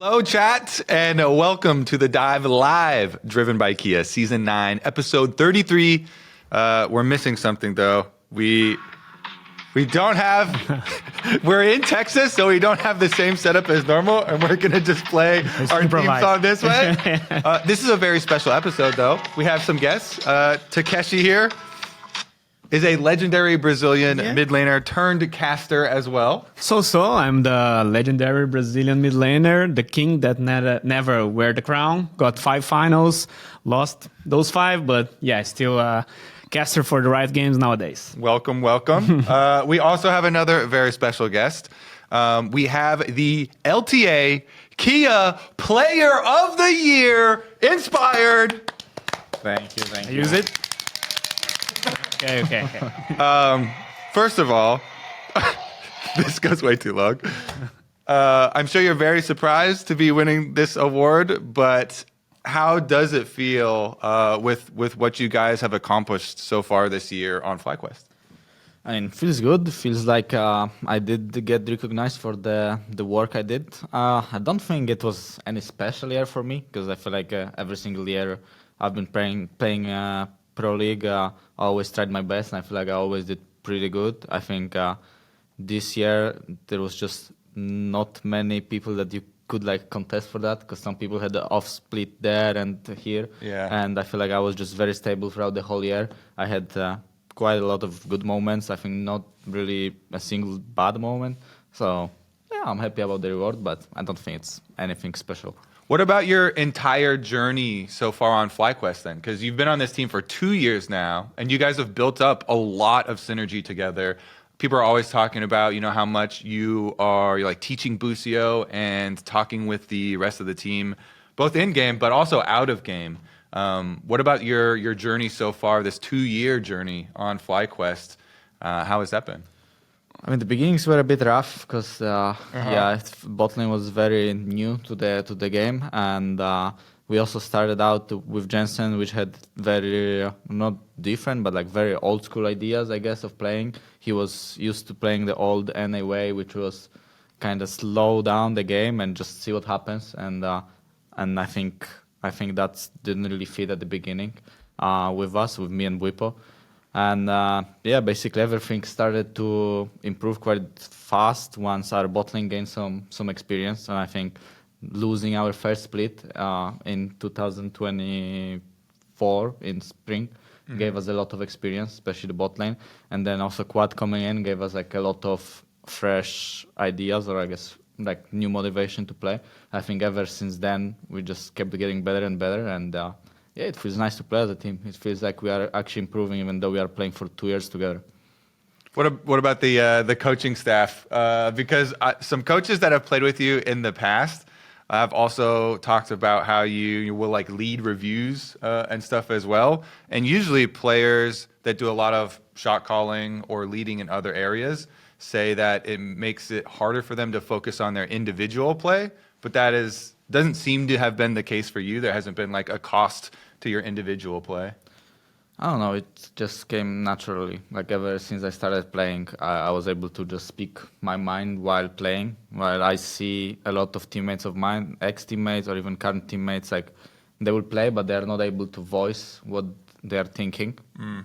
Hello, chat, and welcome to the Dive Live, driven by Kia, Season 9, Episode 33. We're missing something, though. We don't have... We're in Texas, so we don't have the same setup as normal, and we're going to just play our theme song this way. This is a very special episode, though. We have some guests. Takeshi here is a legendary Brazilian mid laner turned caster as well. I'm the legendary Brazilian mid laner, the king that never wear the crown. Got 5 finals, lost those 5, but yeah, still a caster for the right games nowadays. Welcome. We also have another very special guest. We have the LTA Kia Player of the Year, Inspired. Thank you. Use it. Okay. First of all, this goes way too long. I'm sure you're very surprised to be winning this award, but how does it feel with what you guys have accomplished so far this year on FlyQuest? I mean, feels good. Feels like I did get recognized for the work I did. I don't think it was any special year for me because I feel like every single year I've been playing Pro League. I always tried my best, and I feel like I always did pretty good. I think this year there was just not many people that you could contest for that because some people had the off split there and here. Yeah. And I feel like I was just very stable throughout the whole year. I had quite a lot of good moments. I think not really a single bad moment. So yeah, I'm happy about the reward, but I don't think it's anything special. What about your entire journey so far on FlyQuest then? Because you've been on this team for 2 years now, and you guys have built up a lot of synergy together. People are always talking about, how much you're like teaching Bucio and talking with the rest of the team, both in game but also out of game. What about your journey so far, this 2-year journey on FlyQuest? How has that been? I mean, the beginnings were a bit rough because, bot lane was very new to the game, and we also started out with Jensen, which had very not different, but very old school ideas, I guess, of playing. He was used to playing the old NA way, which was kind of slow down the game and just see what happens, and I think that didn't really fit at the beginning with me and Buipo. And basically everything started to improve quite fast once our bot lane gained some experience. And I think losing our first split in 2024 in spring gave us a lot of experience, especially the bot lane. And then also Quad coming in gave us a lot of fresh ideas, or I guess new motivation to play. I think ever since then we just kept getting better and better, and it feels nice to play as a team. It feels like we are actually improving, even though we are playing for 2 years together. What about the coaching staff? Because some coaches that have played with you in the past have also talked about how you will lead reviews and stuff as well. And usually players that do a lot of shot calling or leading in other areas say that it makes it harder for them to focus on their individual play, but that doesn't seem to have been the case for you. There hasn't been a cost to your individual play. I don't know. It just came naturally. Ever since I started playing, I was able to just speak my mind while playing. While I see a lot of teammates of mine, ex-teammates or even current teammates, they will play, but they are not able to voice what they are thinking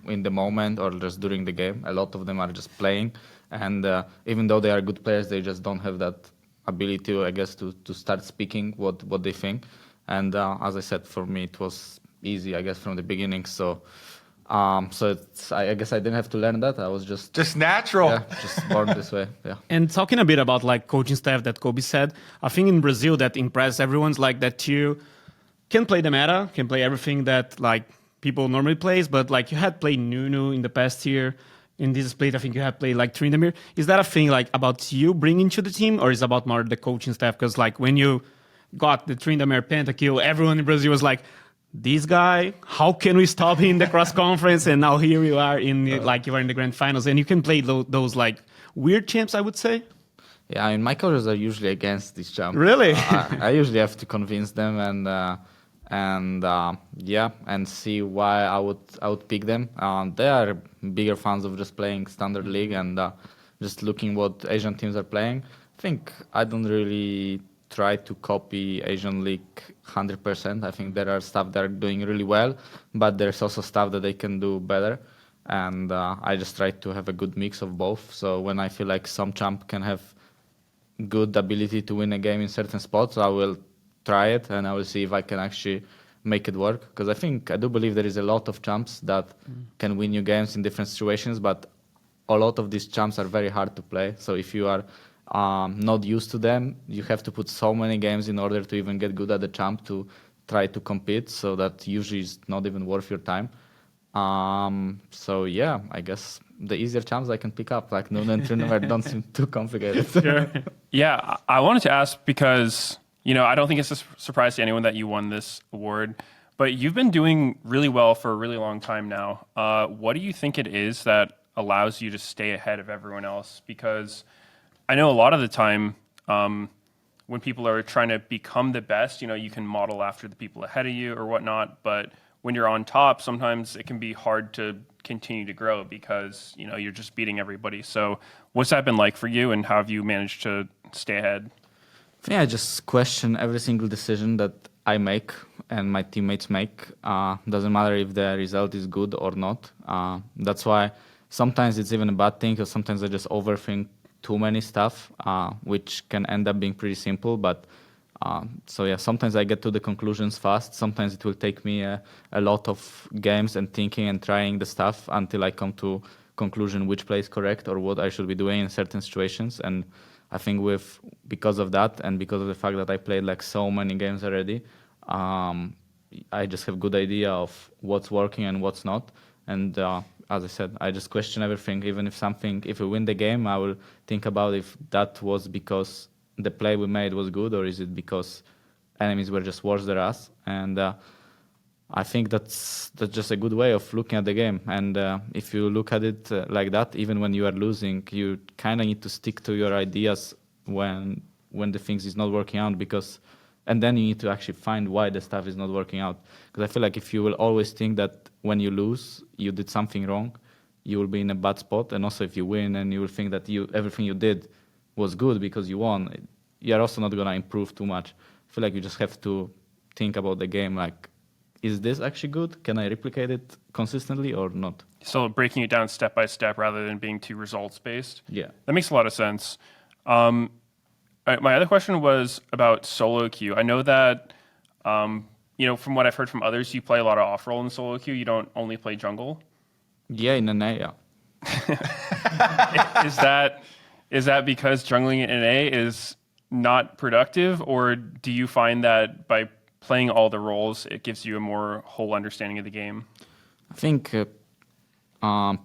in the moment or just during the game. A lot of them are just playing. And even though they are good players, they just don't have that ability, I guess, to start speaking what they think. And as I said, for me, it was easy, I guess, from the beginning. So I guess I didn't have to learn that. I was just natural. Yeah, just born this way. Yeah. And talking a bit about coaching staff that Kobe said, I think in Brazil that impressed everyone's that you can play the meta, can play everything that people normally plays, but you had played Nunu in the past year. In this split, I think you have played Tryndamere. Is that a thing about you bringing to the team, or is it about more the coaching staff? Because when you got the Tryndamere pentakill, everyone in Brazil was like, this guy, how can we stop him in the cross conference? And now here you are in you are in the grand finals, and you can play those weird champs, I would say. Yeah, I mean, my coaches are usually against this champ. Really? I usually have to convince them and see why I would pick them. They are bigger fans of just playing standard league and just looking what Asian teams are playing. I think I don't really try to copy Asian League 100%. I think there are stuff that are doing really well, but there's also stuff that they can do better. And I just try to have a good mix of both. So when I feel like some champ can have good ability to win a game in certain spots, I will try it and I will see if I can actually make it work. Because I do believe there is a lot of champs that can win you games in different situations, but a lot of these champs are very hard to play. So if you are not used to them, you have to put so many games in order to even get good at the champ to try to compete. So that usually is not even worth your time. So yeah, I guess the easier champs I can pick up, like Nuno and Trinovert, don't seem too complicated. Sure. Yeah, I wanted to ask because, I don't think it's a surprise to anyone that you won this award, but you've been doing really well for a really long time now. What do you think it is that allows you to stay ahead of everyone else? Because I know a lot of the time when people are trying to become the best, you can model after the people ahead of you or whatnot, but when you're on top, sometimes it can be hard to continue to grow because, you're just beating everybody. So what's that been like for you, and how have you managed to stay ahead? I think I just question every single decision that I make and my teammates make. Doesn't matter if the result is good or not. That's why sometimes it's even a bad thing, because sometimes I just overthink too many stuff, which can end up being pretty simple. But so yeah, sometimes I get to the conclusions fast. Sometimes it will take me a lot of games and thinking and trying the stuff until I come to conclusion which play is correct or what I should be doing in certain situations. And I think because of that and because of the fact that I played like so many games already, I just have good idea of what's working and what's not. And as I said, I just question everything. Even if we win the game, I will think about if that was because the play we made was good, or is it because enemies were just worse than us. And I think that's just a good way of looking at the game. And if you look at it like that, even when you are losing, you kind of need to stick to your ideas when the things is not working out, and then you need to actually find why the stuff is not working out. Because I feel like if you will always think that when you lose, you did something wrong, you will be in a bad spot. And also if you win and you will think that everything you did was good because you won, you're also not going to improve too much. I feel like you just have to think about the game like, is this actually good? Can I replicate it consistently or not? So breaking it down step by step rather than being too results based. Yeah. That makes a lot of sense. My other question was about solo queue. I know that, from what I've heard from others, you play a lot of off-roll in solo queue. You don't only play jungle. Yeah, in an A, yeah. Is that because jungling in A is not productive, or do you find that by playing all the roles, it gives you a more whole understanding of the game? I think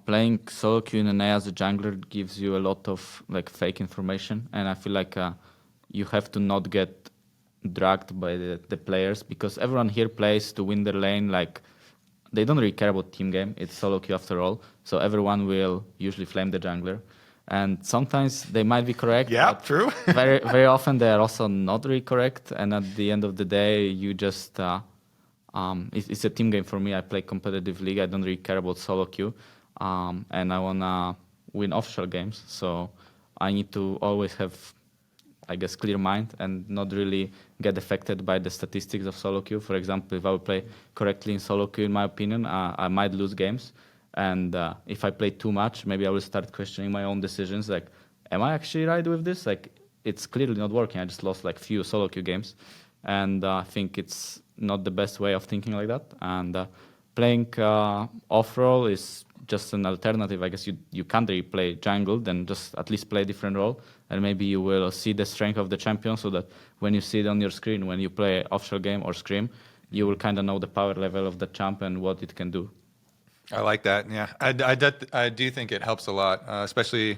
playing solo queue in an A as a jungler gives you a lot of like fake information, and I feel like you have to not get dragged by the players, because everyone here plays to win their lane. Like they don't really care about team game. It's solo queue after all, so everyone will usually flame the jungler. And sometimes they might be correct. Yeah, true. very, very often they are also not really correct. And at the end of the day, you just it's a team game for me. I play competitive league. I don't really care about solo queue, and I wanna win official games. So I need to always have, I guess, clear mind and not really get affected by the statistics of solo queue. For example, if I would play correctly in solo queue, in my opinion, I might lose games. And if I play too much, maybe I will start questioning my own decisions. Like, am I actually right with this? Like, it's clearly not working. I just lost like few solo queue games. And I think it's not the best way of thinking like that. And playing off-role is just an alternative. I guess you can't really play jungle, then just at least play a different role. And maybe you will see the strength of the champion, so that when you see it on your screen, when you play offshore game or scrim, you will kind of know the power level of the champ and what it can do. I like that. Yeah, I do think it helps a lot, especially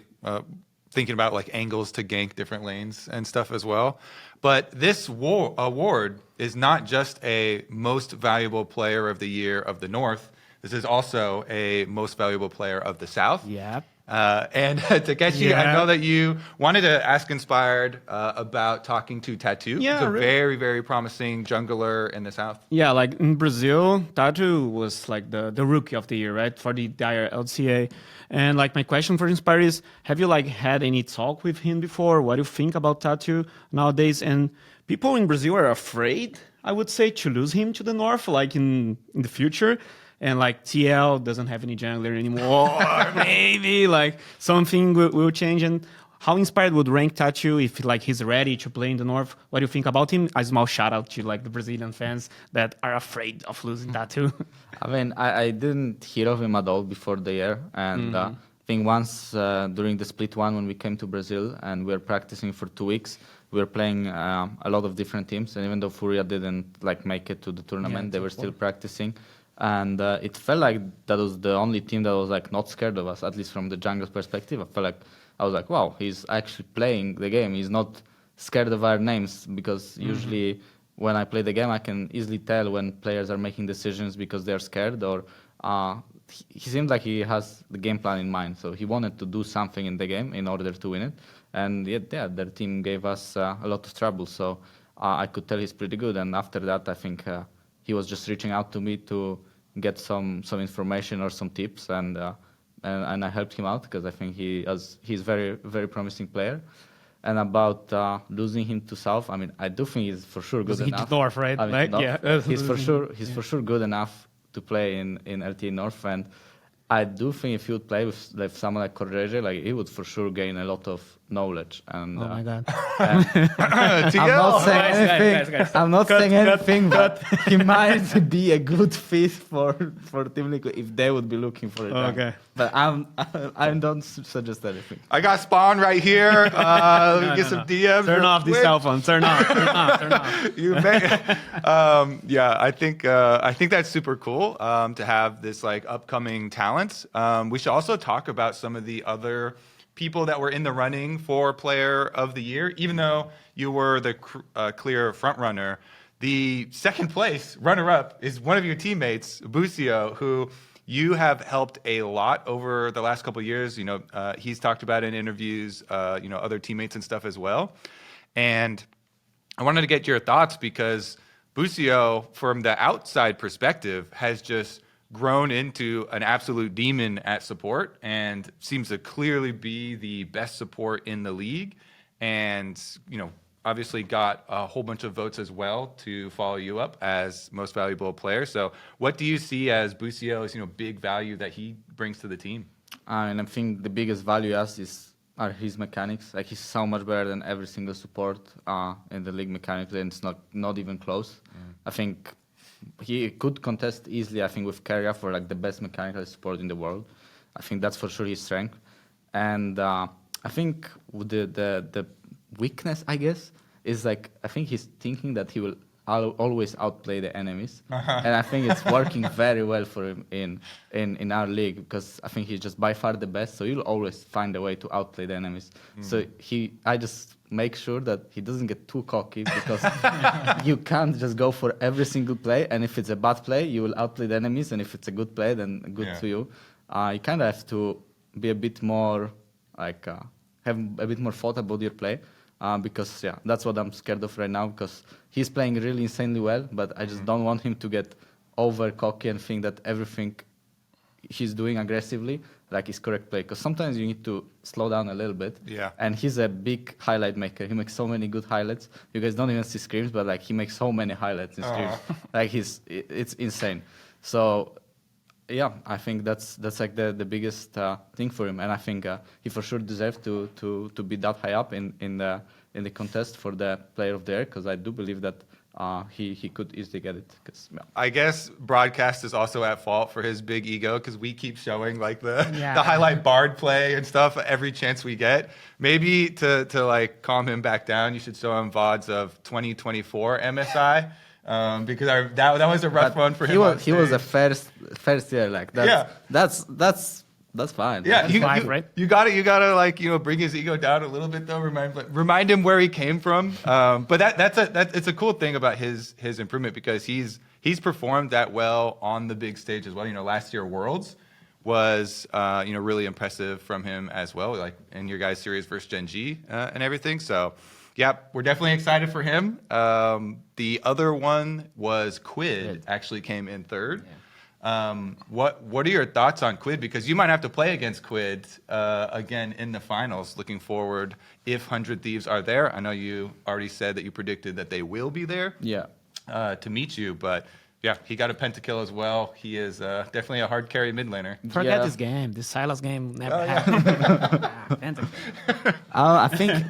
thinking about like angles to gank different lanes and stuff as well. But this award is not just a most valuable player of the year of the North. This is also a most valuable player of the South. Yeah. And Takeshi, I know that you wanted to ask Inspired about talking to Tattoo. Yeah, He's a really. very, very promising jungler in the South. Yeah, like in Brazil, Tattoo was like the rookie of the year, right, for the dire LTA. And like my question for Inspire is, have you like had any talk with him before? What do you think about Tattoo nowadays? And people in Brazil are afraid, I would say, to lose him to the North, like in the future. And like TL doesn't have any jungler anymore. Maybe like something will change. And how inspired would Rank touch you if like he's ready to play in the North? What do you think about him? A small shout out to like the Brazilian fans that are afraid of losing Tattoo. I mean, I didn't hear of him at all before the year, and I think once during the split one when we came to Brazil and we were practicing for 2 weeks, we were playing a lot of different teams, and even though Furia didn't like make it to the tournament, they were still practicing, and it felt like that was the only team that was like not scared of us, at least from the jungle's perspective. I was like, wow, he's actually playing the game. He's not scared of our names, because usually when I play the game, I can easily tell when players are making decisions because they're scared, or he seemed like he has the game plan in mind. So he wanted to do something in the game in order to win it. And yeah, their team gave us a lot of trouble. So I could tell he's pretty good. And after that, I think he was just reaching out to me to get some information or some tips, and I helped him out because I think he's very, very promising player. And about losing him to South, I mean, I do think he's for sure good enough. North, right? I mean, like, yeah. He's for sure good enough to play in LTA North, and I do think if he would play with like someone like Correge, like he would for sure gain a lot of knowledge. And Oh my God. I'm not saying anything. guys. I'm not saying anything, but he might be a good fit for Team Liquid if they would be looking for it. Okay. But I don't suggest anything. I got Spawn right here. Let me get some DMs. Turn real off the quick. cell phone. Turn off. Turn off. You may, yeah, I think that's super cool to have this like upcoming talents. We should also talk about some of the other people that were in the running for Player of the Year. Even though you were the clear front runner, the second place runner-up is one of your teammates, Busio, who you have helped a lot over the last couple of years. You know, he's talked about in interviews, you know, other teammates and stuff as well. And I wanted to get your thoughts because Busio, from the outside perspective, has just grown into an absolute demon at support and seems to clearly be the best support in the league. And, you know, obviously got a whole bunch of votes as well to follow you up as most valuable player. So what do you see as Busio's, you know, big value that he brings to the team? And I think the biggest value are his mechanics. Like, he's so much better than every single support in the league mechanically, and it's not even close. I think he could contest easily, I think, with Keria for like the best mechanical support in the world. I think that's for sure his strength. And I think the weakness, I guess, is like, I think he's thinking that he will always outplay the enemies. And I think it's working very well for him in our league, because I think he's just by far the best, so he'll always find a way to outplay the enemies. So I just make sure that he doesn't get too cocky, because you can't just go for every single play, and if it's a bad play, you will outplay the enemies, and if it's a good play, then good to you. You kind of have to be a bit more, like, have a bit more thought about your play. Because that's what I'm scared of right now, because he's playing really insanely well, but I just don't want him to get over cocky and think that everything he's doing aggressively like is correct play. Because sometimes you need to slow down a little bit. Yeah. And he's a big highlight maker. He makes so many good highlights. You guys don't even see scrims, but like he makes so many highlights in scrims. Like it's insane. So yeah, I think that's like the biggest thing for him, and I think he for sure deserves to be that high up in the contest for the Player of the Year, because I do believe that he could easily get it. I guess broadcast is also at fault for his big ego, because we keep showing like the highlight Bard play and stuff every chance we get. Maybe to like calm him back down, you should show him VODs of 2024 MSI. Because that was a rough one for him. He was a first year, like that's fine. Yeah, you gotta like, you know, bring his ego down a little bit though. Remind him where he came from. But it's a cool thing about his improvement, because he's performed that well on the big stage as well. You know, last year Worlds was you know, really impressive from him as well, like in your guys' series versus Gen G and everything. So. Yeah, we're definitely excited for him. The other one was Quid, actually came in third. What are your thoughts on Quid? Because you might have to play against Quid again in the finals. Looking forward if 100 Thieves are there. I know you already said that you predicted that they will be there. Yeah. To meet you, but yeah, he got a pentakill as well. He is definitely a hard carry mid laner. Forget Yeah. this game. This Silas game never Oh, yeah. happened. I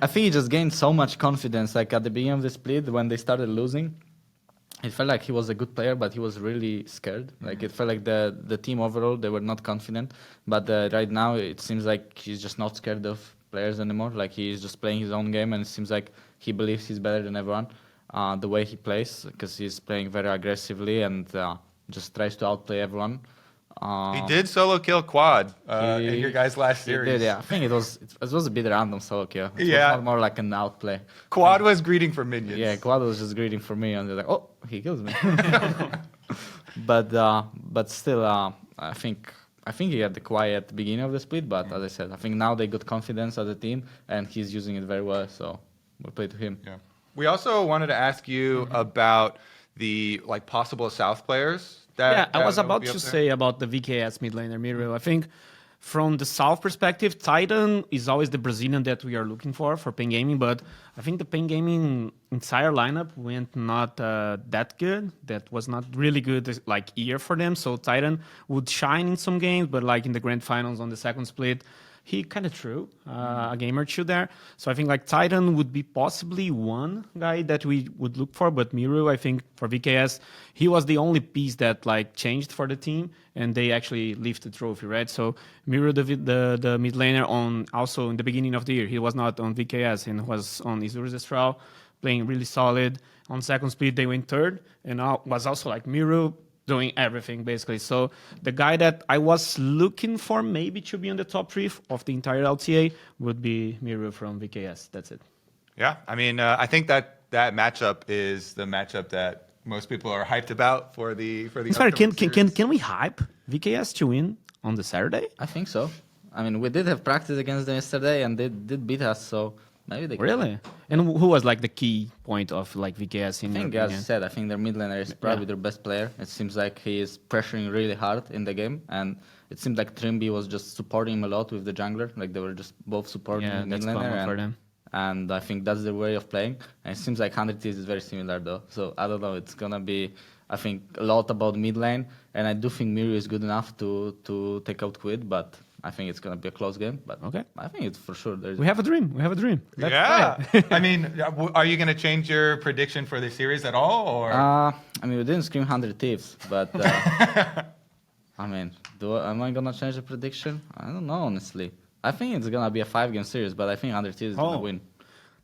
think he just gained so much confidence. Like at the beginning of the split, when they started losing, it felt like he was a good player, but he was really scared. Like it felt like the team overall they were not confident. But right now it seems like he's just not scared of players anymore. Like he's just playing his own game, and it seems like he believes he's better than everyone. The way he plays, because he's playing very aggressively and just tries to outplay everyone. He did solo kill Quad in your guys' last He series. did, yeah. I think it was a bit random solo kill. It Yeah. was more like an outplay. Quad was greeting for minions. Yeah, Quad was just greeting for me, and they're like, "Oh, he kills me." but still, I think he had the quiet beginning of the split. But as I said, I think now they got confidence as a team, and he's using it very well. So we'll play to him. Yeah. We also wanted to ask you about the possible South players. Yeah, I was that would about be to up there. say about the VKS mid laner Miro. I think from the South perspective, Titan is always the Brazilian that we are looking for Pain Gaming, but I think the Pain Gaming entire lineup went not that good. That was not really good year for them. So Titan would shine in some games, but like in the grand finals on the second split, he kind of threw a game or two there. So I think Titan would be possibly one guy that we would look for. But Miru, I think for VKS, he was the only piece that changed for the team, and they actually lifted the trophy, right? So Miru, the mid laner, on also in the beginning of the year, he was not on VKS and was on Isurus Astral, playing really solid. On second split, they went third, and was also Miru doing everything basically. So the guy that I was looking for maybe to be on the top three of the entire LTA would be Miru from VKS. That's it. Yeah, I mean, I think that matchup is the matchup that most people are hyped about for the. Sorry, upcoming series. can we hype VKS to win on the Saturday? I think so. I mean, we did have practice against them yesterday, and they did beat us. So maybe they can. Really? And who was the key point of VKS in I your think, as I opinion? said, I think their mid laner is probably their best player. It seems like he is pressuring really hard in the game, and it seemed like Trimby was just supporting him a lot with the jungler. Like they were just both supporting Yeah, the mid that's laner, common for them. and I think that's their way of playing. And it seems like 100 Thieves is very similar though. So I don't know. It's gonna be, I think, a lot about mid lane, and I do think Miru is good enough to take out Quid, but I think it's gonna be a close game. But Okay. I think it's for sure. We have a dream. Let's Yeah, try it. I mean, are you going to change your prediction for the series at all, or? I mean, we didn't scream 100 Thieves, but I mean, am I gonna change the prediction? I don't know, honestly. I think it's gonna be a 5-game series, but I think 100 Thieves is gonna Oh. win.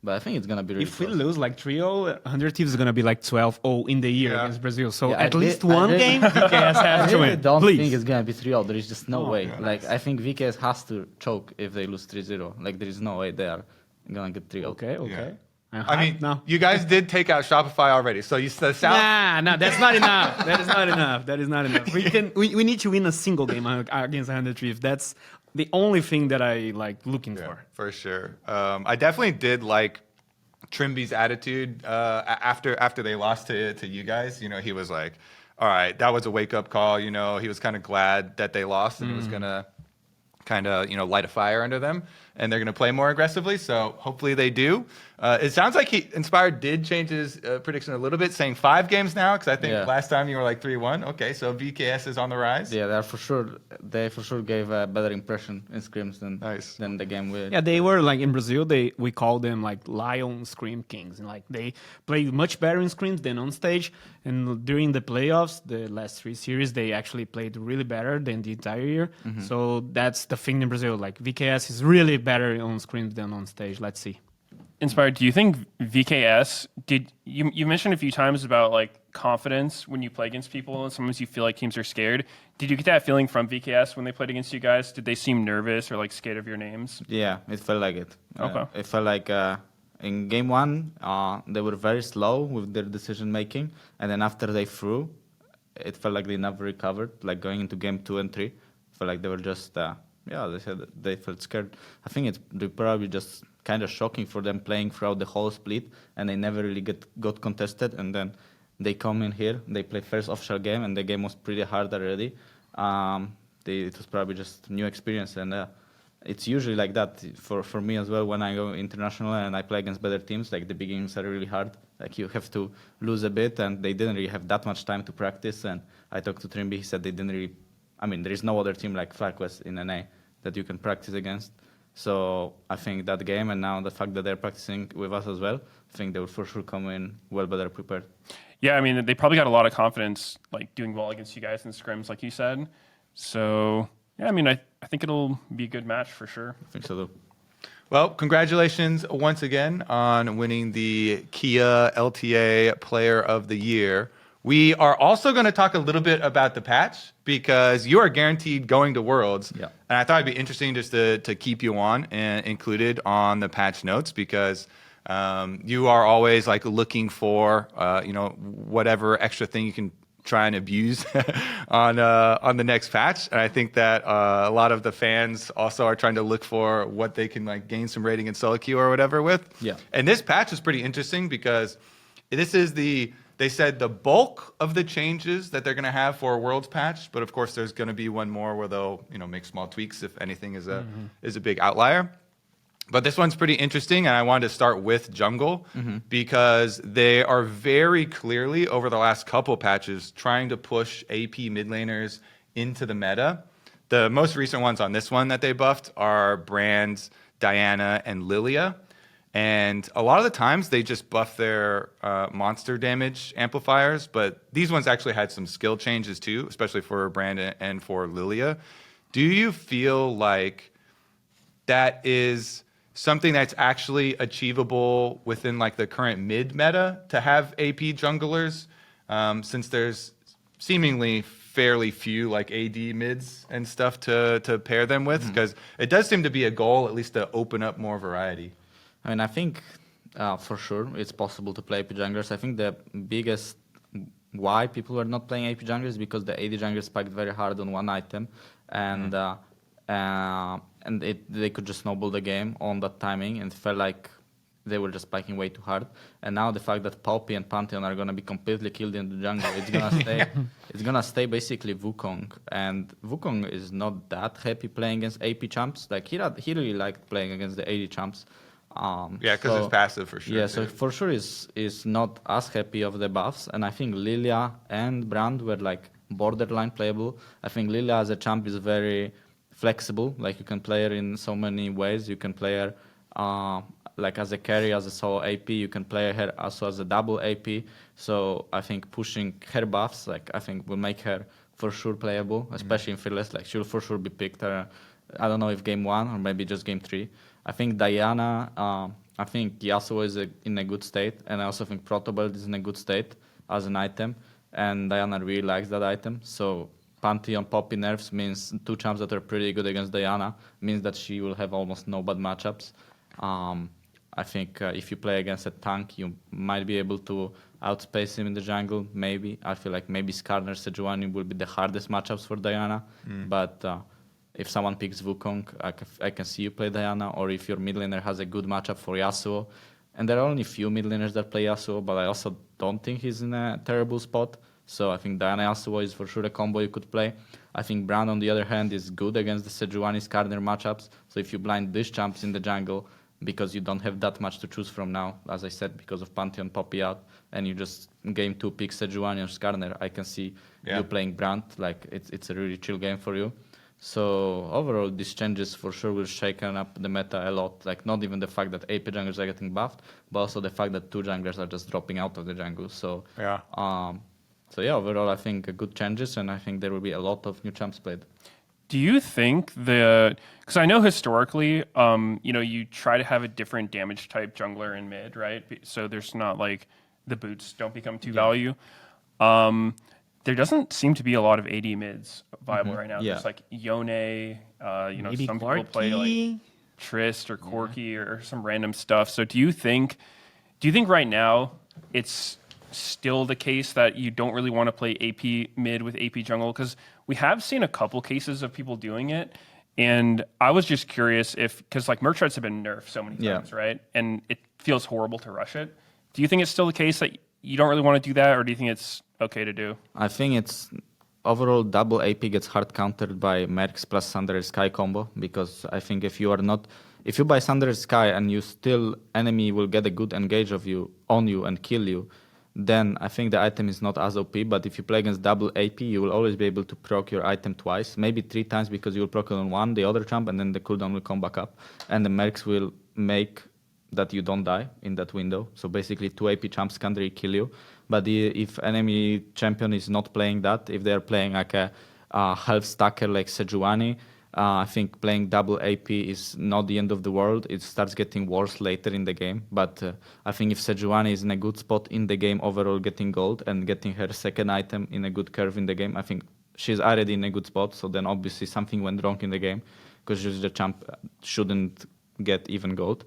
But I think it's gonna be really If we close. lose 3-0, 100 Thieves is going to be 12-0 in the year Yeah. against Brazil. So Yeah, at I least re- I one really- game VKS I has to really win. don't Please. think it's gonna be 3-0. There is just no Oh, way. yeah, Like I think VKS has to choke if they lose 3-0. Like there is no way they are gonna get 3-0. Okay. Yeah. I'm I mean, hyped now. you guys did take out Shopify already, so you the South. Nah, that's not enough. That is not enough. We need to win a single game against 100 Thieves. That's the only thing that I looking Yeah, for. for sure. I definitely did like Trimby's attitude after they lost to you guys. You know, he was like, "All right, that was a wake up call." You know, he was kind of glad that they lost, and it was gonna kind of light a fire under them, and they're gonna play more aggressively. So hopefully they do. It sounds like Inspired did change his prediction a little bit, saying 5 games now, because I think Yeah. last time you were 3-1. Okay, so VKS is on the rise. Yeah, they for sure gave a better impression in scrims Nice. than the game with. Yeah, they were in Brazil. We call them Lion Scream Kings, and they play much better in scrims than on stage. And during the playoffs, the last 3 series, they actually played really better than the entire year. So that's the thing in Brazil. VKS is really better on scrims than on stage. Let's see. Inspired, do you think VKS did you mentioned a few times about confidence when you play against people and sometimes you feel like teams are scared. Did you get that feeling from VKS when they played against you guys? Did they seem nervous or scared of your names? Yeah, it felt like it. Okay. It felt like in game 1, they were very slow with their decision making, and then after they threw, it felt like they never recovered. Going into game 2 and 3, it felt like they were just they said that they felt scared. I think it's probably just kind of shocking for them playing throughout the whole split, and they never really got contested, and then they come in here, they play first official game, and the game was pretty hard already. It was probably just new experience, and it's usually like that for me as well. When I go international and I play against better teams, like the beginnings are really hard. Like you have to lose a bit, and they didn't really have that much time to practice. And I talked to Trimby, he said they didn't really. I mean, there is no other team like FlyQuest in NA that you can practice against. So I think that game, and now the fact that they're practicing with us as well, I think they will for sure come in well better prepared. Yeah, I mean, they probably got a lot of confidence, like doing well against you guys in scrims, like you said. So, yeah, I mean, I think it'll be a good match for sure. I think so too. Well, congratulations once again on winning the Kia LTA Player of the Year. We are also going to talk a little bit about the patch because you are guaranteed going to Worlds. Yeah. And I thought it'd be interesting just to keep you on and included on the patch notes because you are always like looking for, whatever extra thing you can try and abuse on the next patch. And I think that a lot of the fans also are trying to look for what they can like gain some rating in solo queue or whatever with. Yeah. And this patch is pretty interesting because this is they said the bulk of the changes that they're going to have for a Worlds patch, but of course there's going to be one more where they'll make small tweaks if anything is a big outlier. But this one's pretty interesting, and I wanted to start with jungle because they are very clearly over the last couple patches trying to push AP mid laners into the meta. The most recent ones on this one that they buffed are Brand, Diana, and Lilia. And a lot of the times they just buff their monster damage amplifiers, but these ones actually had some skill changes too, especially for Brand and for Lilia. Do you feel like that is something that's actually achievable within like the current mid meta to have AP junglers, since there's seemingly fairly few like AD mids and stuff to pair them with? Because it does seem to be a goal, at least to open up more variety. I mean, I think for sure it's possible to play AP junglers. I think the biggest why people are not playing AP junglers is because the AD junglers spiked very hard on one item, and they could just snowball the game on that timing, and it felt like they were just spiking way too hard. And now the fact that Poppy and Pantheon are gonna be completely killed in the jungle, it's gonna stay. It's gonna stay basically Wukong, and Wukong is not that happy playing against AP champs. Like he really liked playing against the AD champs. Because it's passive for sure. Yeah, so for sure is not as happy of the buffs, and I think Lilia and Brand were like borderline playable. I think Lilia as a champ is very flexible. Like you can play her in so many ways. You can play her like as a carry, as a solo AP. You can play her also as a double AP. So I think pushing her buffs, like I think will make her for sure playable, especially in Fearless. Like she'll for sure be picked. I don't know if game 1 or maybe just game 3. I think Diana, I think Yasuo is in a good state, and I also think Protobelt is in a good state as an item, and Diana really likes that item. So Pantheon Poppy nerfs means 2 champs that are pretty good against Diana, means that she will have almost no bad matchups. I think if you play against a tank, you might be able to outspace him in the jungle, maybe. I feel like maybe Skarner Sejuani will be the hardest matchups for Diana, but if someone picks Wukong, I can see you play Diana, or if your mid laner has a good matchup for Yasuo. And there are only few mid laners that play Yasuo, but I also don't think he's in a terrible spot. So I think Diana Yasuo is for sure a combo you could play. I think Brand, on the other hand, is good against the Sejuani Skarner matchups. So if you blind these champs in the jungle, because you don't have that much to choose from now, as I said, because of Pantheon Poppy out, and you just game 2 pick Sejuani or Skarner, I can see you playing Brand. Like it's a really chill game for you. So overall, these changes for sure will shaken up the meta a lot. Like not even the fact that AP junglers are getting buffed, but also the fact that 2 junglers are just dropping out of the jungle. So overall, I think good changes, and I think there will be a lot of new champs played. Do you think because I know historically, you try to have a different damage type jungler in mid, right? So there's not like the boots don't become 2 value. There doesn't seem to be a lot of AD mids viable right now. There's like Yone, Maybe some Clarky. people play like Trist or Corki or some random stuff. So do you think right now it's still the case that you don't really want to play AP mid with AP jungle? Because we have seen a couple cases of people doing it, and I was just curious because like Merchants have been nerfed so many times, right? And it feels horrible to rush it. Do you think it's still the case that you don't really want to do that, or do you think it's okay to do? I think it's overall double AP gets hard countered by Mercs plus Sundered Sky combo, because I think if you buy Sundered Sky and you still enemy will get a good engage of you on you and kill you, then I think the item is not as OP. But if you play against double AP, you will always be able to proc your item twice, maybe 3 times, because you will proc it on one, the other jump, and then the cooldown will come back up. And the Mercs will make that you don't die in that window. So basically 2 AP jumps can really kill you. But if enemy champion is not playing that, if they're playing like a health stacker like Sejuani, I think playing double AP is not the end of the world. It starts getting worse later in the game. But I think if Sejuani is in a good spot in the game overall, getting gold and getting her second item in a good curve in the game, I think she's already in a good spot. So then obviously something went wrong in the game, because the champ shouldn't get even gold.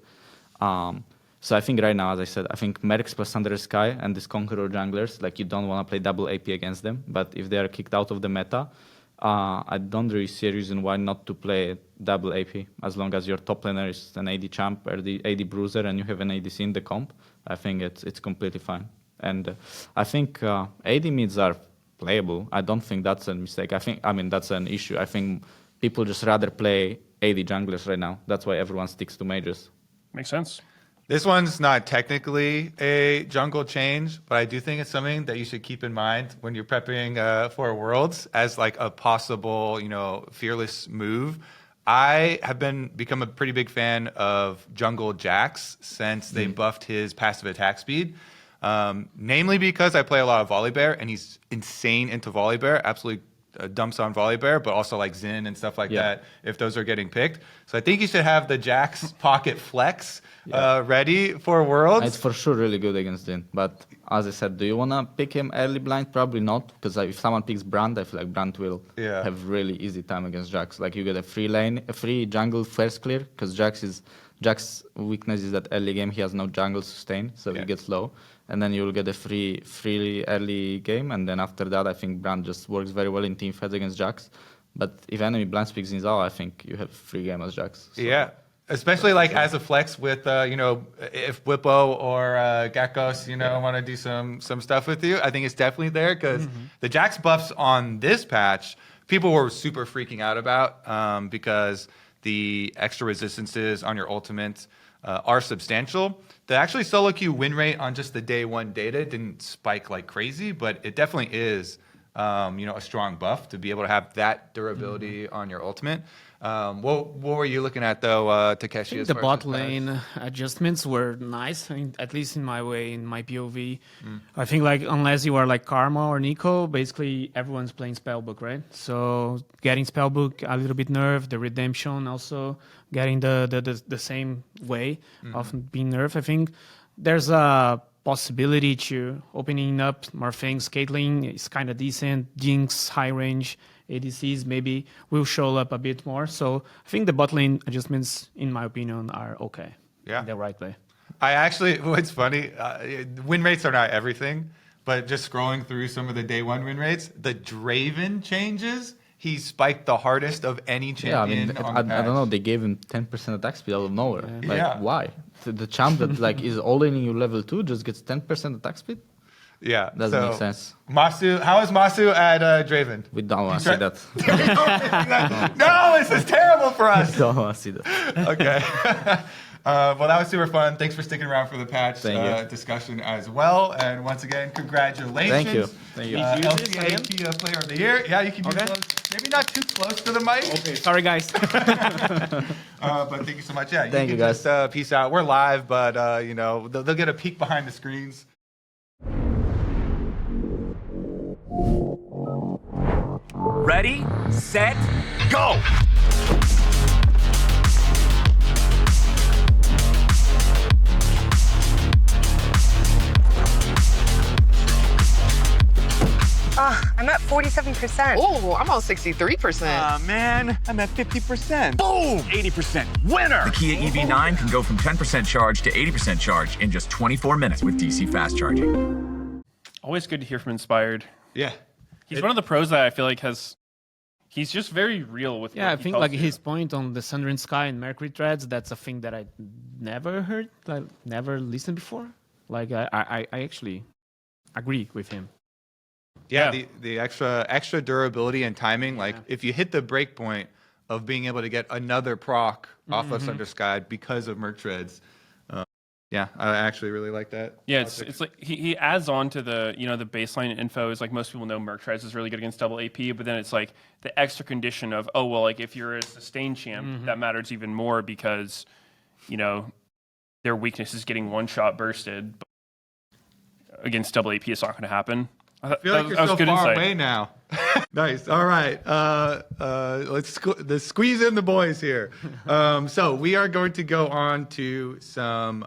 So I think right now, as I said, I think Mercs plus Thunder Sky and these Conqueror junglers, like you don't want to play double AP against them. But if they are kicked out of the meta, I don't really see a reason why not to play double AP, as long as your top laner is an AD champ or the AD bruiser and you have an ADC in the comp. I think it's completely fine. And I think AD mids are playable. I don't think that's a mistake. I mean that's an issue. I think people just rather play AD junglers right now. That's why everyone sticks to mages. Makes sense. This one's not technically a jungle change, but I do think it's something that you should keep in mind when you're prepping for Worlds as like a possible, fearless move. I have become a pretty big fan of jungle Jax since they buffed his passive attack speed. Namely because I play a lot of Volibear and he's insane into Volibear, absolutely dumps on Volibear, but also like Xin and stuff like that if those are getting picked. So I think you should have the Jax pocket flex ready for Worlds. It's for sure really good against Xin. But as I said, do you want to pick him early blind? Probably not, because if someone picks Brand, I feel like Brand will have really easy time against Jax. Like you get a free jungle first clear, because Jax's weakness is that early game he has no jungle sustain, so he gets low. And then you will get a free early game, and then after that, I think Brand just works very well in team fights against Jax. But if enemy blind speaks Xin Zhao, I think you have free game as Jax. So. Yeah, especially like as a flex with if Whippo or Geckos want to do some stuff with you, I think it's definitely there, because the Jax buffs on this patch people were super freaking out about because the extra resistances on your ultimate are substantial. The actually solo queue win rate on just the day one data didn't spike like crazy, but it definitely is a strong buff to be able to have that durability on your ultimate. What were you looking at though, Takeshi? I think the bot lane adjustments were nice, at least in my POV. I think like unless you are like Karma or Nico, basically everyone's playing Spellbook, right? So getting Spellbook a little bit nerfed, the Redemption also getting the same way of being nerfed. I think there's a possibility to opening up more things. Caitlyn is kind of decent. Jinx, high range ADCs maybe will show up a bit more. So I think the bot lane adjustments, in my opinion, are okay. Yeah, in the right way. What's funny, win rates are not everything, but just scrolling through some of the day one win rates, the Draven changes, he spiked the hardest of any champion. I don't know. They gave him 10% attack speed out of nowhere. Why? The champ that is all in you level 2 just gets 10% attack speed. Yeah, doesn't make sense. Masu, how is Masu at Draven? We don't want to see that. No, this is terrible for us. We don't want to see that. Okay. Well, that was super fun. Thanks for sticking around for the patch discussion as well. And once again, congratulations. Thank you. LTA Player of the Year. Yeah, you can use those. Maybe not too close to the mic. Okay, sorry guys. But thank you so much. Yeah, thank you guys. Just, peace out. We're live, but they'll get a peek behind the screens. Ready, set, go! I'm at 47%. Oh, I'm on 63%. Man, I'm at 50%. Boom! 80% winner! The Kia EV9 can go from 10% charge to 80% charge in just 24 minutes with DC fast charging. Always good to hear from Inspired. Yeah. He's one of the pros that I feel like he's just very real with I think like his point on the Sundered Sky and Mercury threads, that's a thing that I never heard, never listened before. Like I actually agree with him. Yeah, the extra durability and timing. Like if you hit the break point of being able to get another proc off of Thunder Sky because of Merc Treads. Yeah, I actually really like that. Yeah, it's like he adds on to the the baseline info is like most people know Merc Treads is really good against double AP, but then it's like the extra condition of like if you're a sustained champ, that matters even more because their weakness is getting one shot bursted. But against double AP, it's not going to happen. I feel like you're so far away now. Nice. All right. Let's squeeze in the boys here. So we are going to go on to some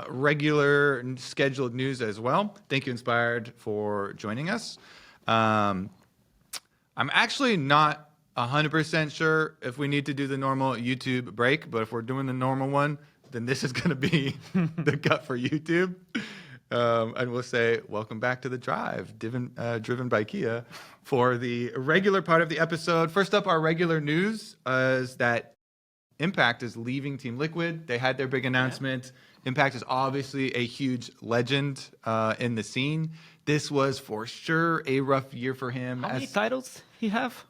regular scheduled news as well. Thank you, Inspired, for joining us. I'm actually not 100% sure if we need to do the normal YouTube break, but if we're doing the normal one, then this is going to be the cut for YouTube. And we'll say, welcome back to The Drive, driven by Kia, for the regular part of the episode. First up, our regular news is that Impact is leaving Team Liquid. They had their big announcement. Impact is obviously a huge legend in the scene. This was for sure a rough year for him. How many titles he have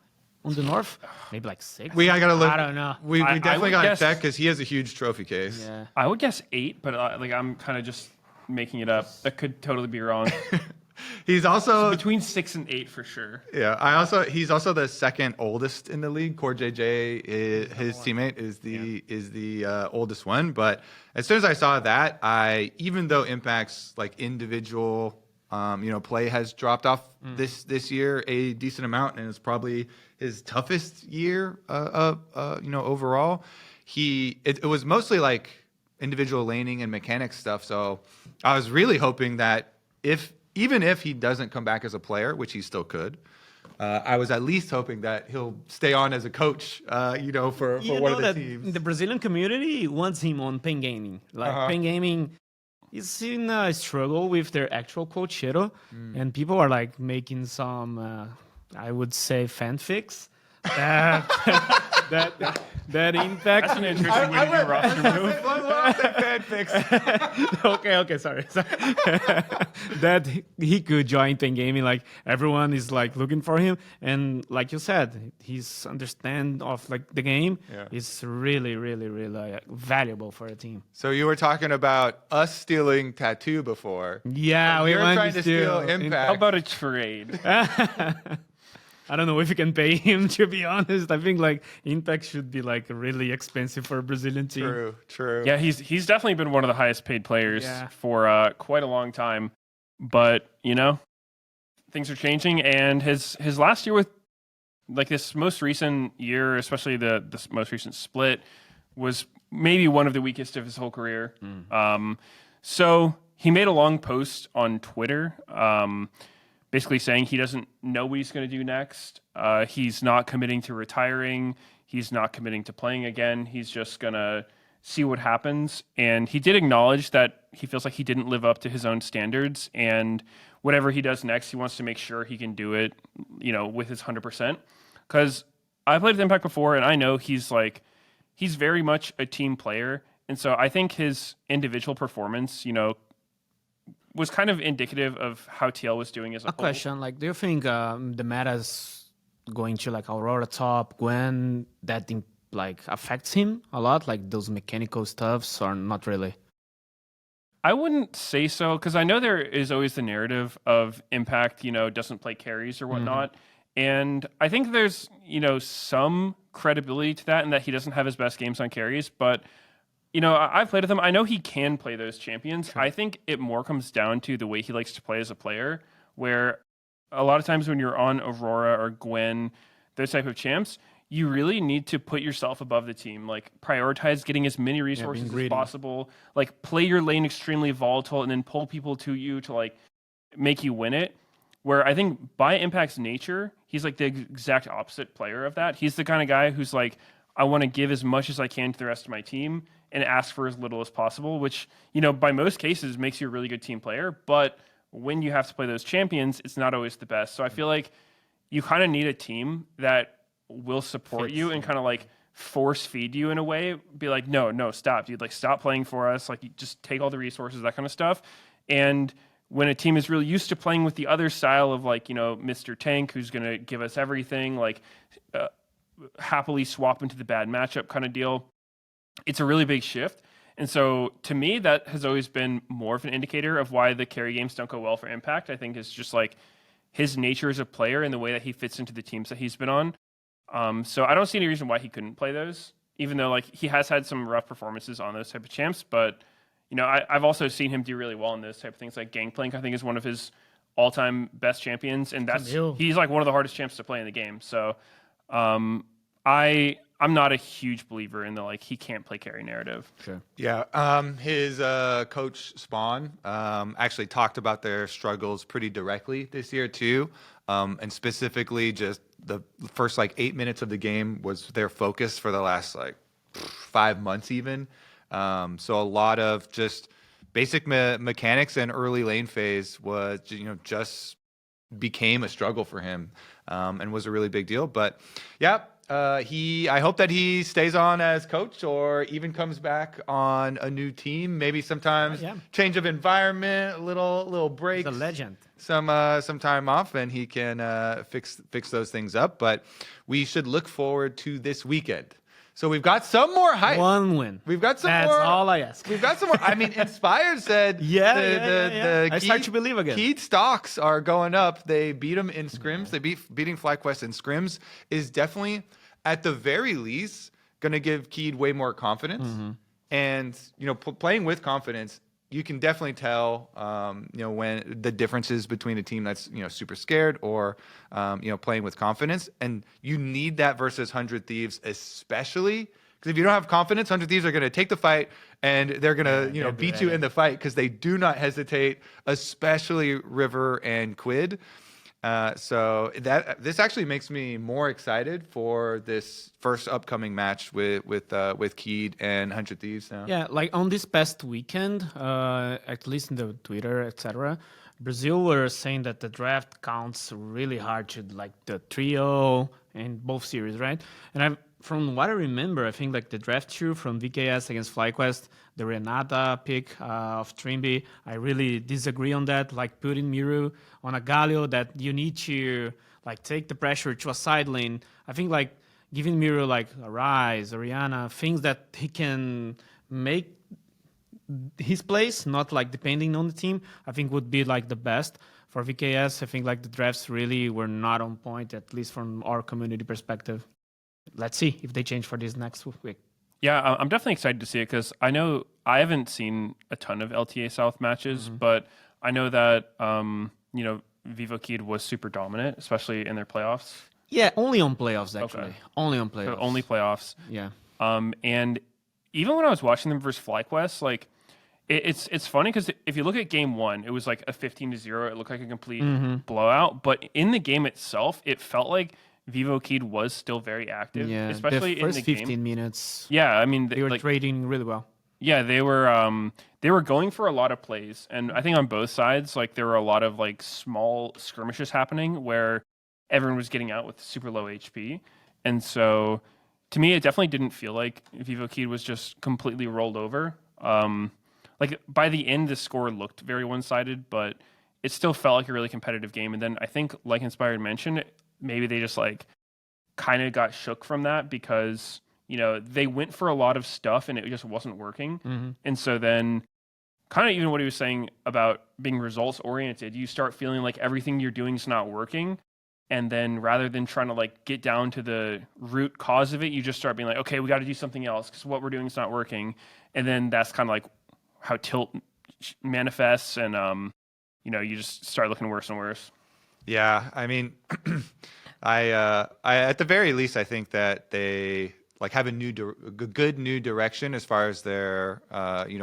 on the North? Maybe like 6? We gotta look. I don't know. We definitely would got to guess- check because he has a huge trophy case. Yeah. I would guess 8, but I'm kind of just making it up. That could totally be wrong. He's also Between 6 and 8 for sure. Yeah, he's also the second oldest in the league. Core JJ, his teammate, is the oldest one. But as soon as I saw that, even though Impact's like individual play has dropped off this year a decent amount, and it's probably his toughest year overall. It was mostly like individual laning and mechanics stuff. So I was really hoping that even if he doesn't come back as a player, which he still could, I was at least hoping that he'll stay on as a coach, for one of the teams. The Brazilian community wants him on Pen Gaming. Pen Gaming is in a struggle with their actual coach, Shiro, and people are like making some, I would say, fanfics. That Impact. That's an interesting way to do a roster move. Okay, sorry. That he could join Pen Gaming. Like everyone is like looking for him, and like you said, his understand of like the game is really, really, really valuable for a team. So you were talking about us stealing Tattoo before. Yeah, we we were want trying to steal Impact. How about a trade? I don't know if you can pay him, to be honest. I think like Impact should be like really expensive for a Brazilian team. True. Yeah, he's definitely been one of the highest paid players for quite a long time. But things are changing, and his last year with like this most recent year, especially this most recent split, was maybe one of the weakest of his whole career. So he made a long post on Twitter. Basically saying he doesn't know what he's going to do next. He's not committing to retiring. He's not committing to playing again. He's just going to see what happens. And he did acknowledge that he feels like he didn't live up to his own standards. And whatever he does next, he wants to make sure he can do it, with his 100%. Because I played with Impact before, and I know he's very much a team player. And so I think his individual performance, was kind of indicative of how TL was doing as a whole. Question, like, do you think the meta's going to like Aurora top, Gwen, that like affects him a lot, like those mechanical stuffs, or not really? I wouldn't say so, because I know there is always the narrative of Impact, doesn't play carries or whatnot. And I think there's, some credibility to that, and that he doesn't have his best games on carries, but I've played with him. I know he can play those champions. Sure. I think it more comes down to the way he likes to play as a player, where a lot of times when you're on Aurora or Gwen, those type of champs, you really need to put yourself above the team. Like, prioritize getting as many resources as possible. Like, play your lane extremely volatile and then pull people to you to, like, make you win it. Where I think by Impact's nature, he's, like, the exact opposite player of that. He's the kind of guy who's, like, I want to give as much as I can to the rest of my team and ask for as little as possible, which, by most cases makes you a really good team player. But when you have to play those champions, it's not always the best. So I feel like you kind of need a team that will support you and kind of like force feed you in a way. Be like, no, stop, dude. Like, stop playing for us. Like, you just take all the resources, that kind of stuff. And when a team is really used to playing with the other style of like, Mr. Tank, who's going to give us everything, like happily swap into the bad matchup kind of deal, it's a really big shift. And so to me, that has always been more of an indicator of why the carry games don't go well for Impact. I think it's just like his nature as a player and the way that he fits into the teams that he's been on. So I don't see any reason why he couldn't play those, even though like he has had some rough performances on those type of champs. But I've also seen him do really well in those type of things. Like Gangplank, I think, is one of his all-time best champions, and he's like one of the hardest champs to play in the game. So I'm not a huge believer in the like he can't play carry narrative. Sure. Yeah, his coach Spawn actually talked about their struggles pretty directly this year too, and specifically just the first like 8 minutes of the game was their focus for the last like 5 months even. So a lot of just basic mechanics and early lane phase was just became a struggle for him, and was a really big deal. But yeah. I hope that he stays on as coach or even comes back on a new team. Maybe sometimes change of environment, little breaks. He's a legend. Some time off, and he can fix those things up. But we should look forward to this weekend. So we've got some more hype. One win. We've got some That's more. That's all I ask. We've got some more. I mean, Inspired said I start to believe again. Keyed stocks are going up. They beat them in scrims. They beating FlyQuest in scrims is definitely, at the very least, going to give Keyed way more confidence. And playing with confidence, you can definitely tell when the differences between a team that's super scared or playing with confidence. And you need that versus 100 Thieves, especially because if you don't have confidence, 100 Thieves are going to take the fight and they're going to beat you in the fight because they do not hesitate, especially River and Quid. So this actually makes me more excited for this first upcoming match with Keyed and 100 Thieves now. Yeah, like on this past weekend, at least in the Twitter, etc., Brazil were saying that the draft counts really hard to like the trio in both series, right? And from what I remember, I think like the draft two from VKS against FlyQuest, the Renata pick of Trimby, I really disagree on that. Like putting Miru on a Galio that you need to like take the pressure to a side lane. I think like giving Miru like a Rise, Oriana, things that he can make his place, not like depending on the team, I think would be like the best. For VKS, I think like the drafts really were not on point, at least from our community perspective. Let's see if they change for this next week. Yeah, I'm definitely excited to see it because I know I haven't seen a ton of LTA South matches, but I know that Vivo Kid was super dominant, especially in their playoffs. Yeah, only on playoffs actually. Okay. Only on playoffs. So only playoffs. Yeah. And even when I was watching them versus FlyQuest, like it's funny because if you look at game one, it was like a 15-0. It looked like a complete blowout, but in the game itself, it felt like Vivo Kid was still very active, especially the first in the 15 minutes. Yeah, I mean they were trading really well. Yeah, they were going for a lot of plays, and I think on both sides, like there were a lot of like small skirmishes happening where everyone was getting out with super low HP, and so to me, it definitely didn't feel like Vivo Kid was just completely rolled over. Like by the end, the score looked very one-sided, but it still felt like a really competitive game. And then I think, like Inspired mentioned, maybe they just like kind of got shook from that because they went for a lot of stuff and it just wasn't working. And so then kind of even what he was saying about being results oriented, you start feeling like everything you're doing is not working. And then rather than trying to like get down to the root cause of it, you just start being like, okay, we got to do something else because what we're doing is not working. And then that's kind of like how tilt manifests and you just start looking worse and worse. Yeah, I mean, I at the very least, I think that they like have a good new direction as far as their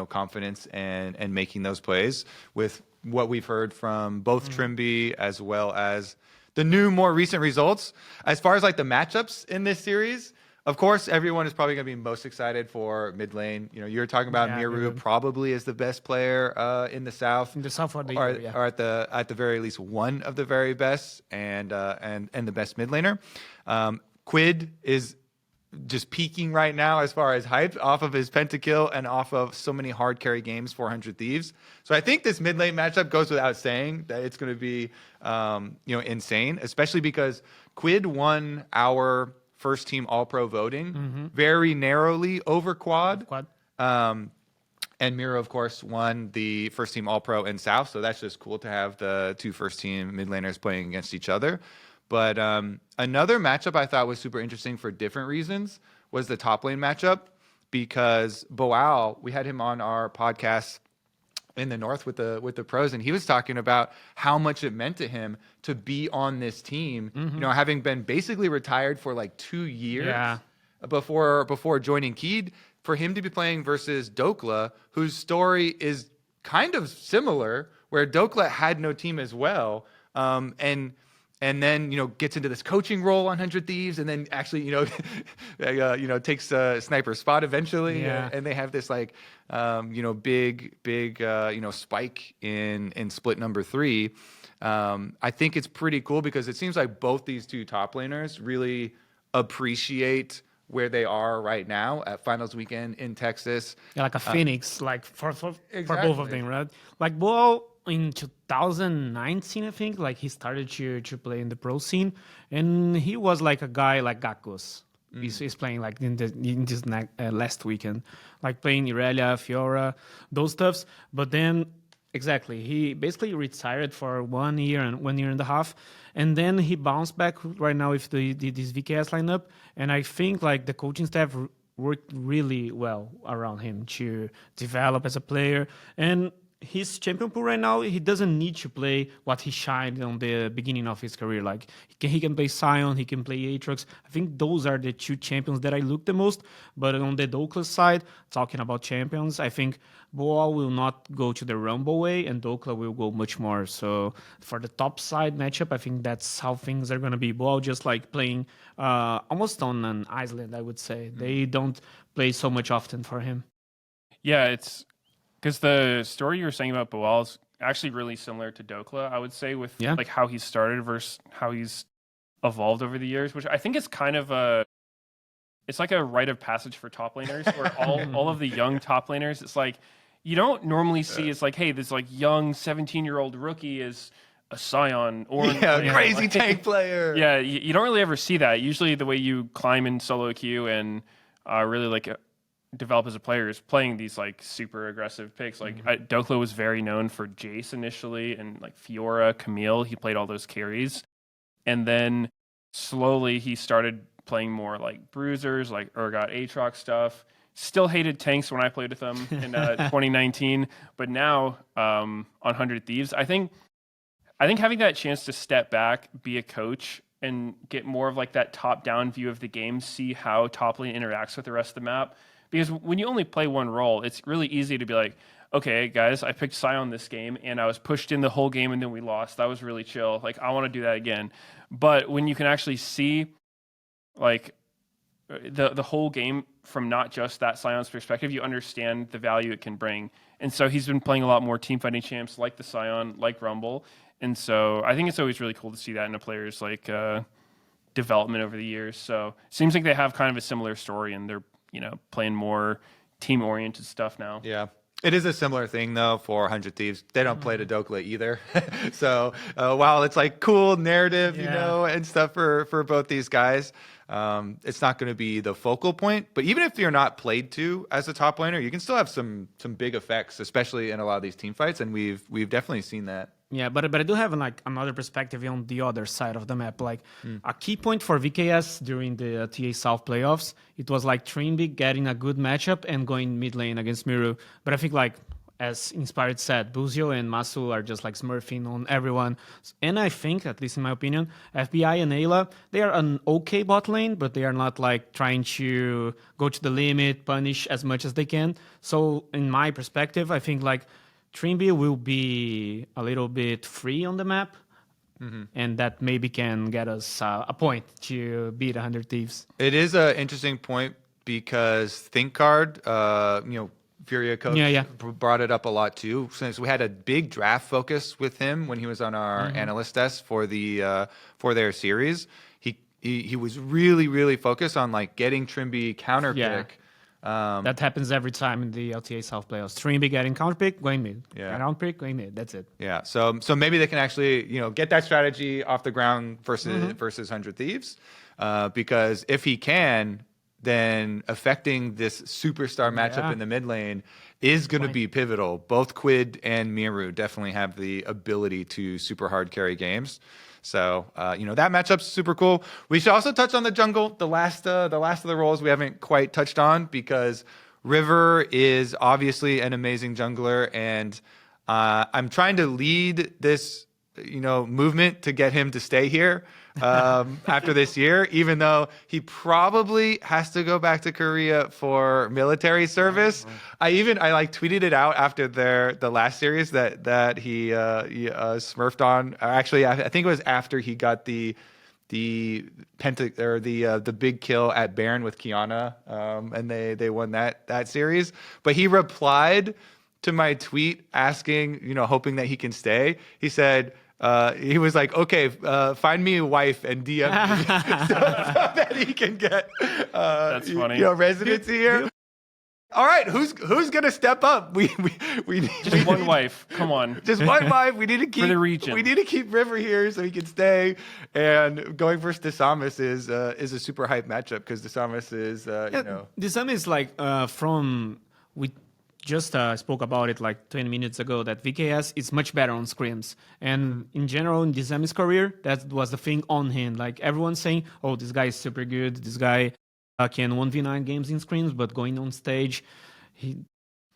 confidence and making those plays with what we've heard from both Trimby as well as the new more recent results. As far as like the matchups in this series, of course, everyone is probably going to be most excited for mid lane. You're talking about Miru probably is the best player in the South. In the South, or at the very least one of the very best and the best mid laner. Quid is just peaking right now as far as hype off of his pentakill and off of so many hard carry games, 400 Thieves. So I think this mid lane matchup goes without saying that it's going to be, insane, especially because Quid won our first team All Pro voting very narrowly over Quad. And Miro, of course, won the first team All Pro in South. So that's just cool to have the two first team mid laners playing against each other. But another matchup I thought was super interesting for different reasons was the top lane matchup, because Boal, we had him on our podcast in the North with the pros, and he was talking about how much it meant to him to be on this team, having been basically retired for like 2 years before joining Keed, for him to be playing versus Dokla, whose story is kind of similar, where Dokla had no team as well, and then gets into this coaching role on 100 Thieves, and then actually takes a sniper spot eventually, and they have this like big spike in split number 3. I think it's pretty cool because it seems like both these two top laners really appreciate where they are right now at finals weekend in Texas. Yeah, like a phoenix, like for both of them, right? Like Bo in 2019, I think, like he started to play in the pro scene, and he was like a guy like Gakus. He's playing like in this last weekend, like playing Irelia, Fiora, those stuffs. But then exactly, he basically retired for 1 year and 1.5 years, and then he bounced back right now with this VKS lineup. And I think like the coaching staff worked really well around him to develop as a player. And his champion pool right now, he doesn't need to play what he shined on the beginning of his career. Like he can play Sion, he can play Aatrox. I think those are the two champions that I look the most. But on the Dokla side, talking about champions, I think Boa will not go to the Rumble way, and Dokla will go much more. So for the top side matchup, I think that's how things are going to be. Boa just like playing almost on an island, I would say. They don't play so much often for him. Yeah, it's because the story you were saying about Boal is actually really similar to Dokla, I would say, with like how he started versus how he's evolved over the years, which I think is kind of it's like a rite of passage for top laners, where all of the young top laners, it's like, you don't normally see, it's like, hey, this like young 17-year-old rookie is a Scion or crazy tank player. Yeah, you don't really ever see that. Usually the way you climb in solo queue and really like develop as a player is playing these like super aggressive picks. Like Dokla was very known for Jace initially, and like Fiora, Camille, he played all those carries. And then slowly he started playing more like bruisers, like Urgot Aatrox stuff. Still hated tanks when I played with them in 2019, but now on 100 Thieves, I think having that chance to step back, be a coach, and get more of like that top-down view of the game, see how top lane interacts with the rest of the map. Because when you only play one role, it's really easy to be like, okay, guys, I picked Sion this game, and I was pushed in the whole game, and then we lost. That was really chill. Like, I want to do that again. But when you can actually see like the whole game from not just that Sion's perspective, you understand the value it can bring. And so he's been playing a lot more team fighting champs like the Sion, like Rumble. And so I think it's always really cool to see that in a player's like development over the years. So it seems like they have kind of a similar story, and they're playing more team oriented stuff now. Yeah. It is a similar thing, though, for 100 Thieves. They don't play to Dokla either. So while it's like cool narrative, and stuff for both these guys, it's not going to be the focal point. But even if you're not played to as a top laner, you can still have some big effects, especially in a lot of these team fights. And we've definitely seen that. Yeah, but I do have like another perspective on the other side of the map. Like a key point for VKS during the LTA South playoffs, it was like Trimby getting a good matchup and going mid lane against Miru. But I think like, as Inspired said, Buzio and Masu are just like smurfing on everyone. And I think, at least in my opinion, FBI and Ayla, they are an okay bot lane, but they are not like trying to go to the limit, punish as much as they can. So in my perspective, I think like Trimby will be a little bit free on the map, and that maybe can get us a point to beat 100 Thieves. It is an interesting point because ThinkCard, Furia coach, brought it up a lot too. Since we had a big draft focus with him when he was on our analyst desk for their series, he was really, really focused on like getting Trimby counter Yeah. pick. That happens every time in the LTA South playoffs. Trimby getting counter pick, going mid. Yeah. Counter pick, going mid. That's it. Yeah, so maybe they can actually get that strategy off the ground versus 100 Thieves, because if he can, then affecting this superstar matchup Yeah. in the mid lane is going to be pivotal. Both Quid and Miru definitely have the ability to super hard carry games. So that matchup's super cool. We should also touch on the jungle, the last of the roles we haven't quite touched on, because River is obviously an amazing jungler, and I'm trying to lead this movement to get him to stay here after this year, even though he probably has to go back to Korea for military service. I like tweeted it out after the last series that he smurfed on. Actually, I think it was after he got the big kill at Baron with Kiana, and they won that series. But he replied to my tweet asking, hoping that he can stay. He said, he was like, okay, find me a wife and DM me so that he can get That's funny. residency here. All right, who's gonna step up? We need Just one wife. Come on. just one wife. We need to keep the region. We need to keep River here so he can stay. And going versus Desamus is a super hype matchup because Desamus is This is like we just spoke about it like 20 minutes ago that VKS is much better on scrims. And in general, in Dizami's career, that was the thing on him. Like everyone's saying, oh, this guy is super good. This guy can 1v9 games in scrims, but going on stage, he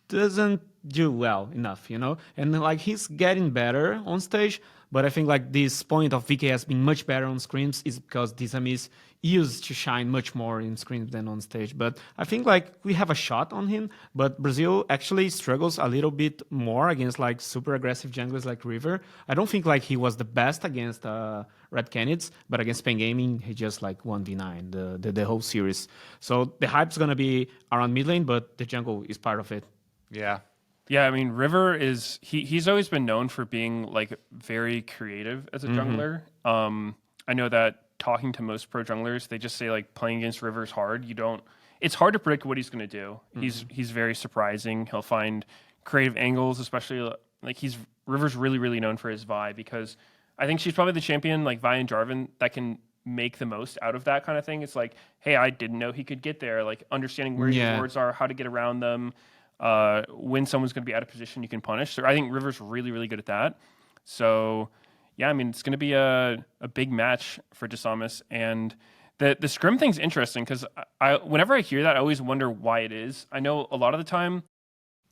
doesn't do well enough, And like he's getting better on stage, but I think like this point of VKS being much better on scrims is because Dizami's used to shine much more in scrims than on stage. But I think like we have a shot on him, but Brazil actually struggles a little bit more against like super aggressive junglers like River. I don't think like he was the best against Red Canids, but against Pen Gaming, he just like 1v9 the whole series. So the hype's gonna be around mid lane, but the jungle is part of it. Yeah. Yeah, I mean, River is he's always been known for being like very creative as a jungler. I know that talking to most pro junglers, they just say like playing against River is hard. It's hard to predict what he's going to do. He's very surprising. He'll find creative angles, especially like River's really known for his Vi, because I think she's probably the champion like Vi and Jarvan that can make the most out of that kind of thing. It's like, hey, I didn't know he could get there. Like understanding where your wards are, how to get around them. When someone's going to be out of position, you can punish. So I think River's really good at that. So yeah, I mean, it's going to be a big match for Desamus. And the scrim thing's interesting because whenever I hear that, I always wonder why it is. I know a lot of the time,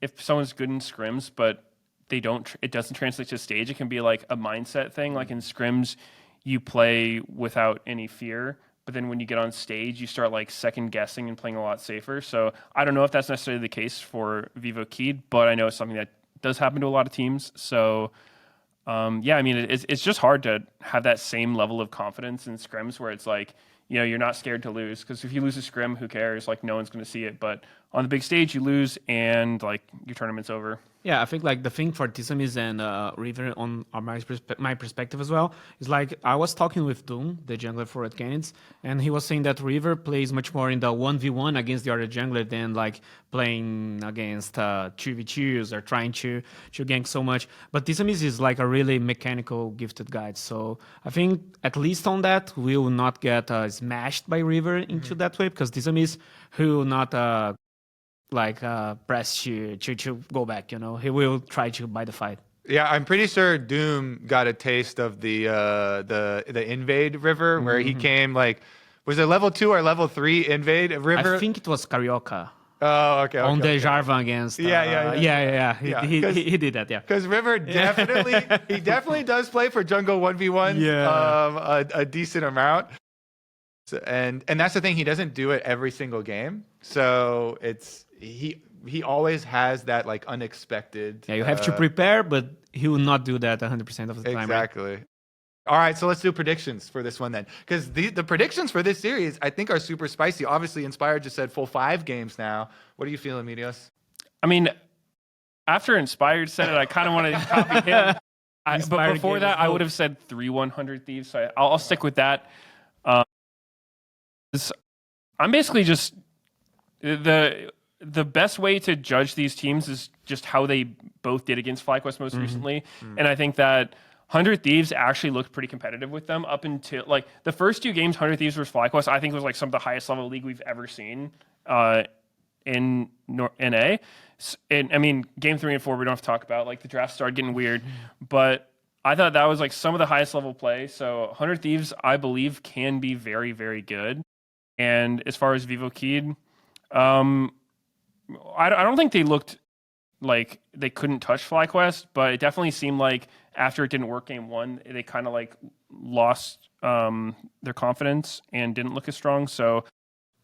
if someone's good in scrims, but it doesn't translate to stage, it can be like a mindset thing. Like in scrims, you play without any fear. But then when you get on stage, you start like second guessing and playing a lot safer. So I don't know if that's necessarily the case for Vivo Keed, but I know it's something that does happen to a lot of teams. So yeah, I mean, it's just hard to have that same level of confidence in scrims where it's like, you're not scared to lose, because if you lose a scrim, who cares? Like no one's going to see it. But on the big stage, you lose and like your tournament's over. Yeah, I think like the thing for Tisamis and River on my perspective as well is like I was talking with Doom, the jungler for Red Canids, and he was saying that River plays much more in the 1v1 against the other jungler than like playing against 2v2s or trying to gank so much. But Tisamis is like a really mechanical gifted guy. So I think at least on that, we will not get smashed by River into that way, because Tisamis will not press to go back, he will try to buy the fight. Yeah, I'm pretty sure Doom got a taste of the invade River, where he came was it level 2 or level 3 invade River? I think it was Carioca. Oh, okay. On the Jarvan against. Yeah. He did that, yeah. Because River definitely does play for jungle 1v1 a decent amount. So, and that's the thing, he doesn't do it every single game. So he always has that like unexpected. Yeah, you have to prepare, but he will not do that 100% of the time. Exactly. Right? All right, so let's do predictions for this one then, because the predictions for this series I think are super spicy. Obviously, Inspired just said full 5 games now. What are you feeling, Meteos? I mean, after Inspired said it, I kind of want to copy him. But before that, I would have said 3-100 Thieves. So I'll stick with that. I'm basically just the best way to judge these teams is just how they both did against FlyQuest most recently, and I think that 100 Thieves actually looked pretty competitive with them up until like the first 2 games. 100 Thieves versus FlyQuest, I think was like some of the highest level league we've ever seen in NA. And I mean, game 3 and 4 we don't have to talk about. Like the draft started getting weird, but I thought that was like some of the highest level play. So 100 Thieves, I believe, can be very, very good. And as far as Vivo Keyed, I don't think they looked like they couldn't touch FlyQuest, but it definitely seemed like after it didn't work game 1, they kind of like lost their confidence and didn't look as strong. So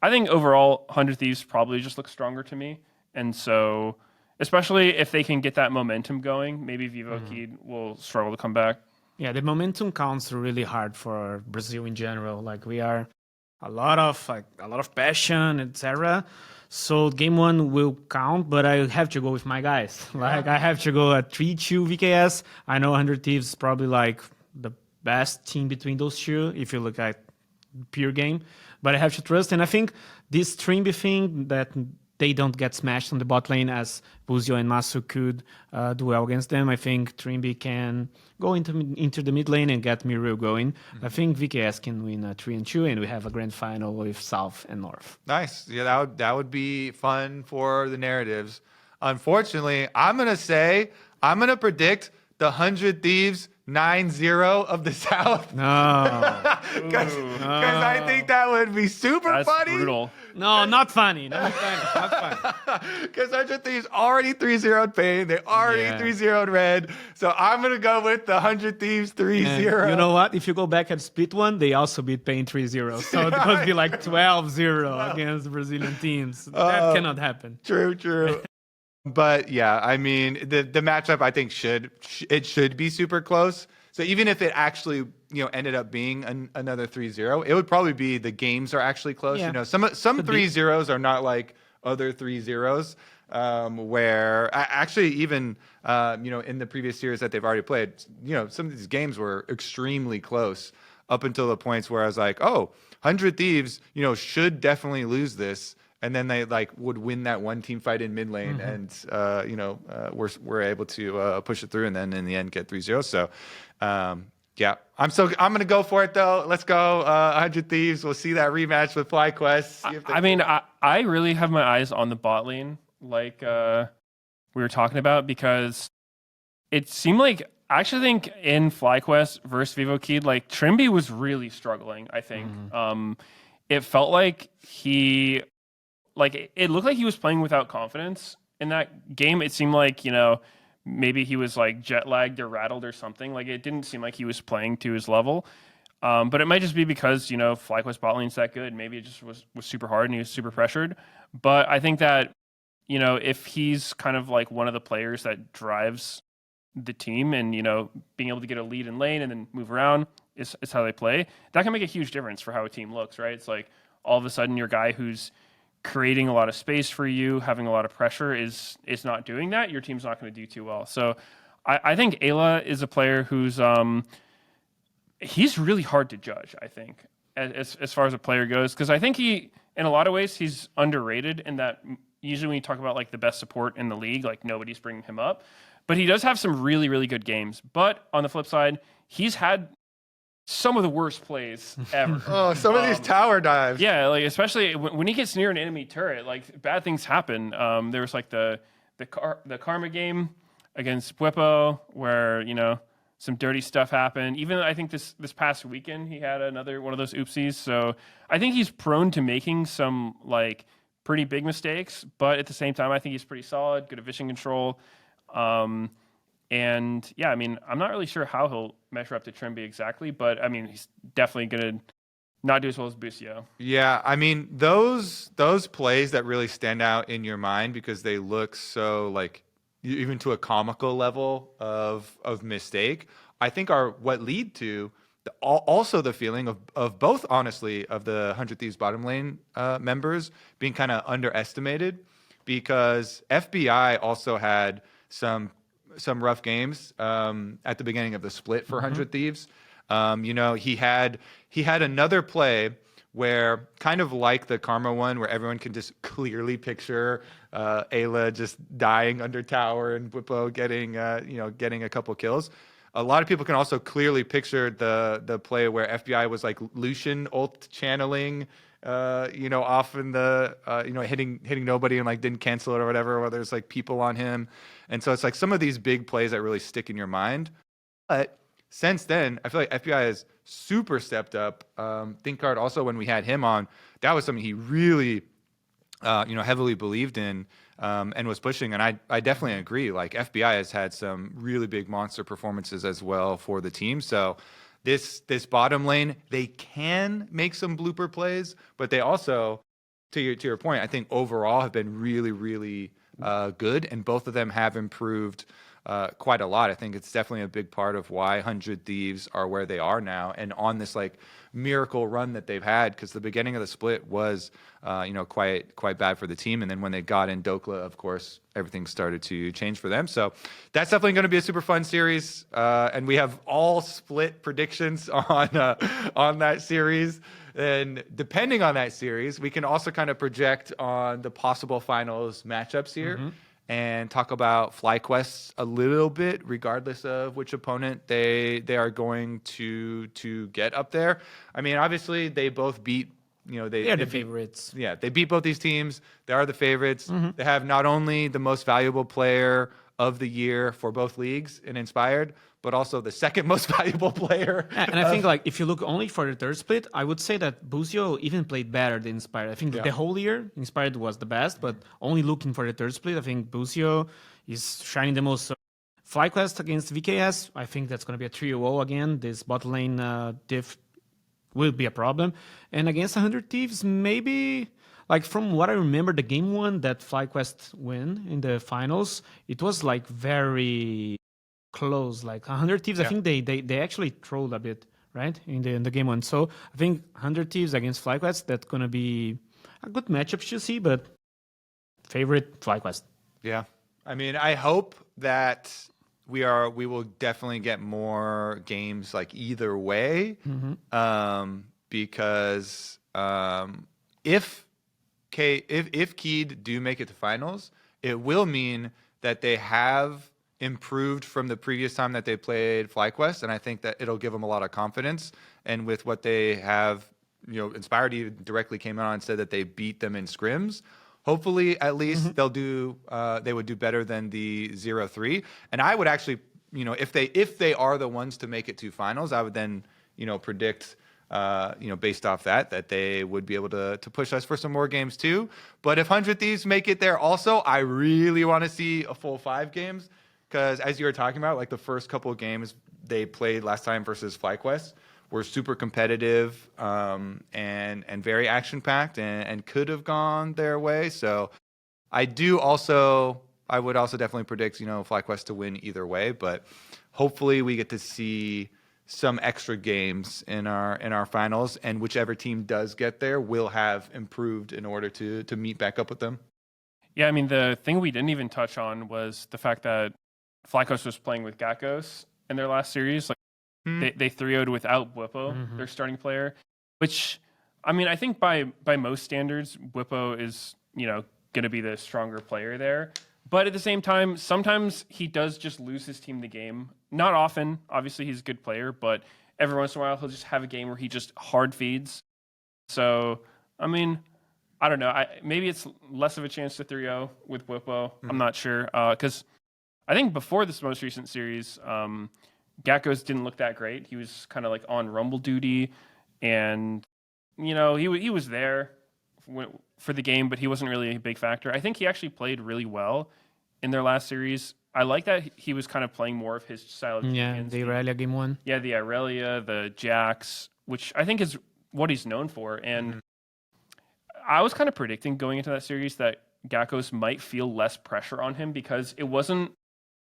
I think overall 100 Thieves probably just looks stronger to me. And so especially if they can get that momentum going, maybe Vivo Keyed will struggle to come back. Yeah, the momentum counts really hard for Brazil in general. Like we are a lot of passion, etc. So game 1 will count, but I have to go with my guys. Like I have to go at 3-2 VKS. I know 100 Thieves is probably like the best team between those two if you look at pure game, but I have to trust. And I think this Trimby thing that they don't get smashed on the bot lane as Buzio and Masu could do well against them. I think Trimby can go into the mid lane and get Miru going. I think VKS can win 3-2, and we have a grand final with South and North. Nice. Yeah, that would be fun for the narratives. Unfortunately, I'm gonna predict the 100 Thieves 9-0 of the South. No. Because I think that would be super That's funny. brutal. No, not funny. Not funny. Because 100 Thieves already 3-0'd Pain. They already 3-0'd Red. So I'm going to go with the 100 Thieves 3-0. And you know what? If you go back at split 1, they also beat Pain 3-0. So it could be like 12-0 against Brazilian teams. That cannot happen. True. But yeah, I mean, the matchup I think should be super close. So even if it actually ended up being another 3-0, it would probably be the games are actually close. Yeah. Some 3-0s are not like other 3-0s. Where actually even in the previous series that they've already played, some of these games were extremely close up until the points where I was like, 100 Thieves, should definitely lose this. And then they would win that one team fight in mid lane, and we're able to push it through, and then in the end get 3-0. So, yeah, I'm gonna go for it though. Let's go, 100 Thieves. We'll see that rematch with FlyQuest. I mean, I really have my eyes on the bot lane, like we were talking about, because it seemed like I actually think in FlyQuest versus Vivo Keyed, like Trimby was really struggling. I think it felt like it looked like he was playing without confidence in that game. It seemed like, maybe he was like jet lagged or rattled or something. Like it didn't seem like he was playing to his level. But it might just be because, FlyQuest bot lane's that good. Maybe it just was super hard and he was super pressured. But I think that, if he's kind of like one of the players that drives the team and, being able to get a lead in lane and then move around is how they play, that can make a huge difference for how a team looks, right? It's like all of a sudden your guy who's creating a lot of space for you, having a lot of pressure is not doing that, your team's not going to do too well. So I think Ayla is a player who's he's really hard to judge, I think, as far as a player goes, because I think he, in a lot of ways, he's underrated in that usually when you talk about like the best support in the league, like nobody's bringing him up. But he does have some really, really good games. But on the flip side, he's had some of the worst plays ever. Some of these tower dives. Yeah, like especially when he gets near an enemy turret, like bad things happen. There was like the Karma game against Bwipo where some dirty stuff happened. Even I think this past weekend he had another one of those oopsies. So I think he's prone to making some like pretty big mistakes, but at the same time I think he's pretty solid, good at vision control. And yeah, I mean, I'm not really sure how he'll measure up to Trimby exactly, but I mean, he's definitely going to not do as well as Busio. Yeah, I mean, those plays that really stand out in your mind because they look so like even to a comical level of mistake, I think are what lead to also the feeling of both, honestly, of the 100 Thieves bottom lane members being kind of underestimated, because FBI also had some rough games at the beginning of the split for 100 Thieves. He had another play where kind of like the Karma one, where everyone can just clearly picture Ayla just dying under tower and Whippo getting a couple kills. A lot of people can also clearly picture the play where FBI was like Lucian ult channeling, off in the, hitting nobody and like didn't cancel it or whatever, or there's like people on him. And so it's like some of these big plays that really stick in your mind. But since then, I feel like FBI has super stepped up. ThinkCard also, when we had him on, that was something he really, heavily believed in and was pushing. And I definitely agree. Like FBI has had some really big monster performances as well for the team. So this bottom lane, they can make some blooper plays, but they also, to your point, I think overall have been really, really good, and both of them have improved quite a lot. I think it's definitely a big part of why 100 Thieves are where they are now and on this like miracle run that they've had, because the beginning of the split was quite bad for the team, and then when they got in Dokla, of course, everything started to change for them. So that's definitely going to be a super fun series, and we have all split predictions on that series. And depending on that series, we can also kind of project on the possible finals matchups here. And talk about FlyQuest a little bit, regardless of which opponent they are going to get up there. I mean, obviously they both beat. They are the favorites. Yeah, they beat both these teams. They are the favorites. They have not only the most valuable player of the year for both leagues in Inspired, but also the second most valuable player. And I think, like, if you look only for the third split, I would say that Buzio even played better than Inspired. I think the whole year, Inspired was the best, but only looking for the third split, I think Buzio is shining the most. So FlyQuest against VKS, I think that's going to be a 3-0 again. This bot lane diff will be a problem. And against 100 Thieves, maybe, like, from what I remember, the game one that FlyQuest win in the finals, it was, like, very close. Like 100 Thieves, I think they actually trolled a bit, right, in the game one. So I think 100 Thieves against FlyQuest, that's going to be a good matchup to see, but favorite FlyQuest. Yeah. I mean, I hope that we will definitely get more games like either way, because if Keed do make it to finals, it will mean that they have improved from the previous time that they played FlyQuest, and I think that it'll give them a lot of confidence. And with what they have, Inspired even directly came out and said that they beat them in scrims. Hopefully, at least they would do better than the 0-3. And I would actually, if they are the ones to make it to finals, I would then, predict, based off that they would be able to push us for some more games too. But if 100 Thieves make it there also, I really want to see a full 5 games. Because as you were talking about, like the first couple of games they played last time versus FlyQuest were super competitive and very action packed and could have gone their way. So I would also definitely predict FlyQuest to win either way. But hopefully we get to see some extra games in our finals, and whichever team does get there will have improved in order to meet back up with them. Yeah, I mean, the thing we didn't even touch on was the fact that FlyQuest was playing with Gakkos in their last series. Like they 3-0'd without Whippo, their starting player, which, I mean, I think by most standards, Whippo is, going to be the stronger player there. But at the same time, sometimes he does just lose his team the game. Not often. Obviously, he's a good player, but every once in a while, he'll just have a game where he just hard feeds. So, I mean, I don't know. Maybe it's less of a chance to 3-0 with Whippo. I'm not sure. Because I think before this most recent series, Gakkos didn't look that great. He was kind of like on Rumble duty, and he was there for the game, but he wasn't really a big factor. I think he actually played really well in their last series. I like that he was kind of playing more of his style of champions. The Irelia game one. Yeah, the Irelia, the Jax, which I think is what he's known for. And I was kind of predicting going into that series that Gakkos might feel less pressure on him, because it wasn't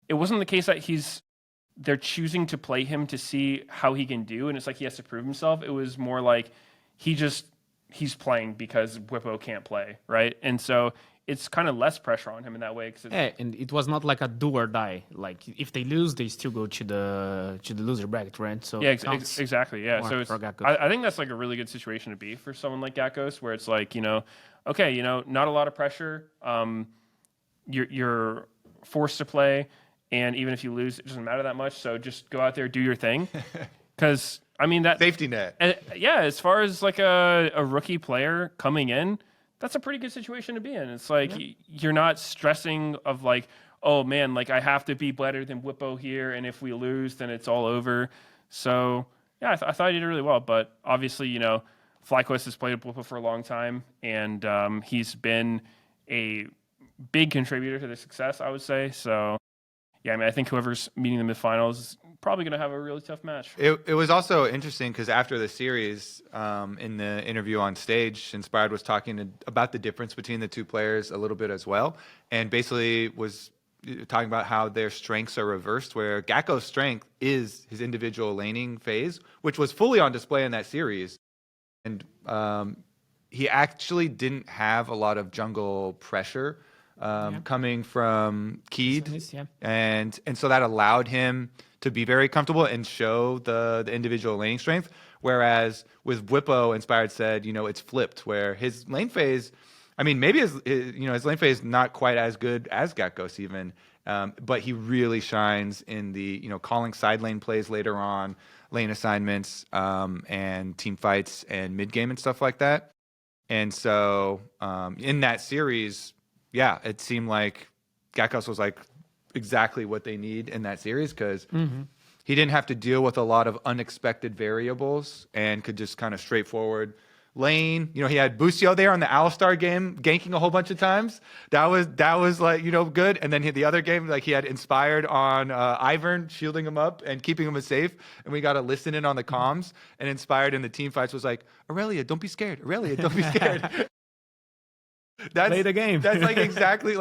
the case that they're choosing to play him to see how he can do, and it's like he has to prove himself. It was more like he's playing because Whippo can't play, right? And so it's kind of less pressure on him in that way. Yeah, and it was not like a do or die. Like if they lose, they still go to the loser bracket, right? So yeah, it counts exactly. Yeah, more so it's, for Gakkos. I think that's like a really good situation to be for someone like Gakkos, where it's like, okay, not a lot of pressure. You're forced to play, and even if you lose, it doesn't matter that much. So just go out there, do your thing, because I mean that Safety net. yeah, as far as like a rookie player coming in, that's a pretty good situation to be in. It's like you're not stressing of like, oh man, like I have to be better than Whippo here, and if we lose, then it's all over. So yeah, I thought he did really well. But obviously, FlyQuest has played with Whippo for a long time, and he's been a big contributor to their success, I would say. So yeah, I mean, I think whoever's meeting them in the finals is probably going to have a really tough match. It was also interesting because after the series, in the interview on stage, Inspired was talking about the difference between the two players a little bit as well, and basically was talking about how their strengths are reversed, where Gakko's strength is his individual laning phase, which was fully on display in that series, and he actually didn't have a lot of jungle pressure coming from Keed, and so that allowed him to be very comfortable and show the individual laning strength. Whereas with Whippo, Inspired said, it's flipped, where his lane phase, I mean, maybe his lane phase not quite as good as Gakkos even, but he really shines in the calling side lane plays later on, lane assignments, and team fights and mid game and stuff like that. And so in that series, yeah, it seemed like Gakkos was like exactly what they need in that series, because he didn't have to deal with a lot of unexpected variables and could just kind of straightforward lane. He had Busio there on the Alistar game, ganking a whole bunch of times. That was like, good. And then the other game, like he had Inspired on Ivern, shielding him up and keeping him safe. And we got to listen in on the comms, and Inspired in the team fights was like, Aurelia, don't be scared. Aurelia, don't be scared. Play the game. That's like exactly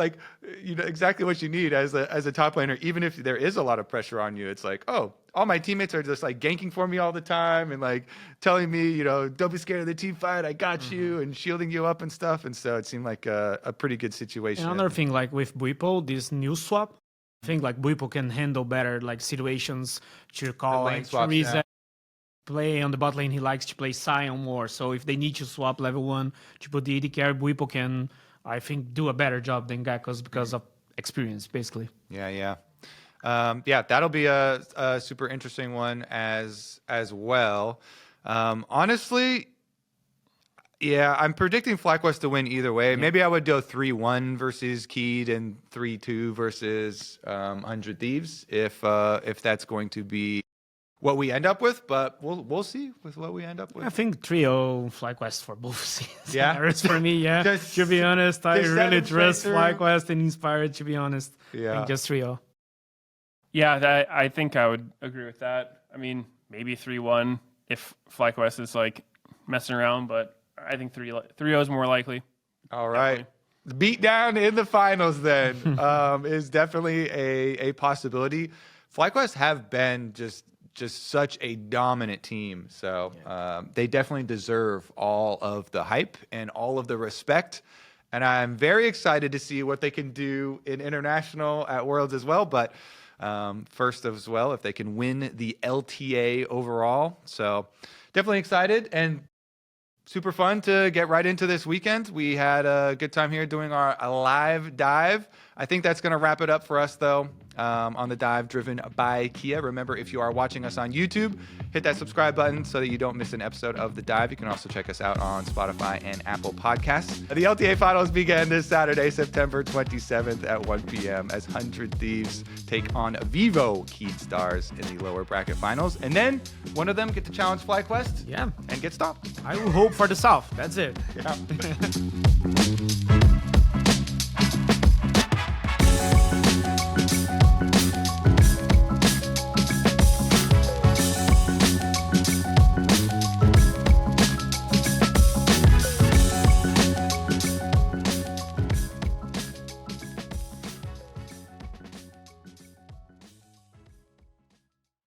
exactly what you need as a top laner. Even if there is a lot of pressure on you, it's like, oh, all my teammates are just like ganking for me all the time and like telling me, don't be scared of the team fight. I got you, and shielding you up and stuff. And so it seemed like a pretty good situation. Another thing, like with Buipo, this new swap, I think like Buipo can handle better like situations to call like reset. Play on the bot lane, he likes to play Sion more. So if they need to swap level 1 to put the AD carry, Buipo can, I think, do a better job than Gakkos because of experience, basically. Yeah. That'll be a super interesting one as well. Honestly, yeah, I'm predicting FlyQuest to win either way. Yeah. Maybe I would go 3-1 versus Keed and 3-2 versus 100 Thieves if that's going to be what we end up with, but we'll see with what we end up with. I think 3-0 FlyQuest for both seasons. Yeah, for me, yeah. To be honest, I really trust FlyQuest and Inspired. To be honest, yeah, I think just 3-0. Yeah, I think I would agree with that. I mean, maybe 3-1 if FlyQuest is like messing around, but I think 3-0 is more likely. All right. Beat down in the finals then is definitely a possibility. FlyQuest have been just such a dominant team. So they definitely deserve all of the hype and all of the respect. And I'm very excited to see what they can do in international at Worlds as well. But first as well, if they can win the LTA overall. So definitely excited and super fun to get right into this weekend. We had a good time here doing our live dive. I think that's going to wrap it up for us, though, on the dive driven by Kia. Remember, if you are watching us on YouTube, hit that subscribe button so that you don't miss an episode of the dive. You can also check us out on Spotify and Apple Podcasts. The LTA finals begin this Saturday, September 27th at 1 p.m. as 100 Thieves take on Vivo Keed Stars in the lower bracket finals. And then one of them get to challenge FlyQuest and get stopped. I will hope for the South. That's it. Yeah.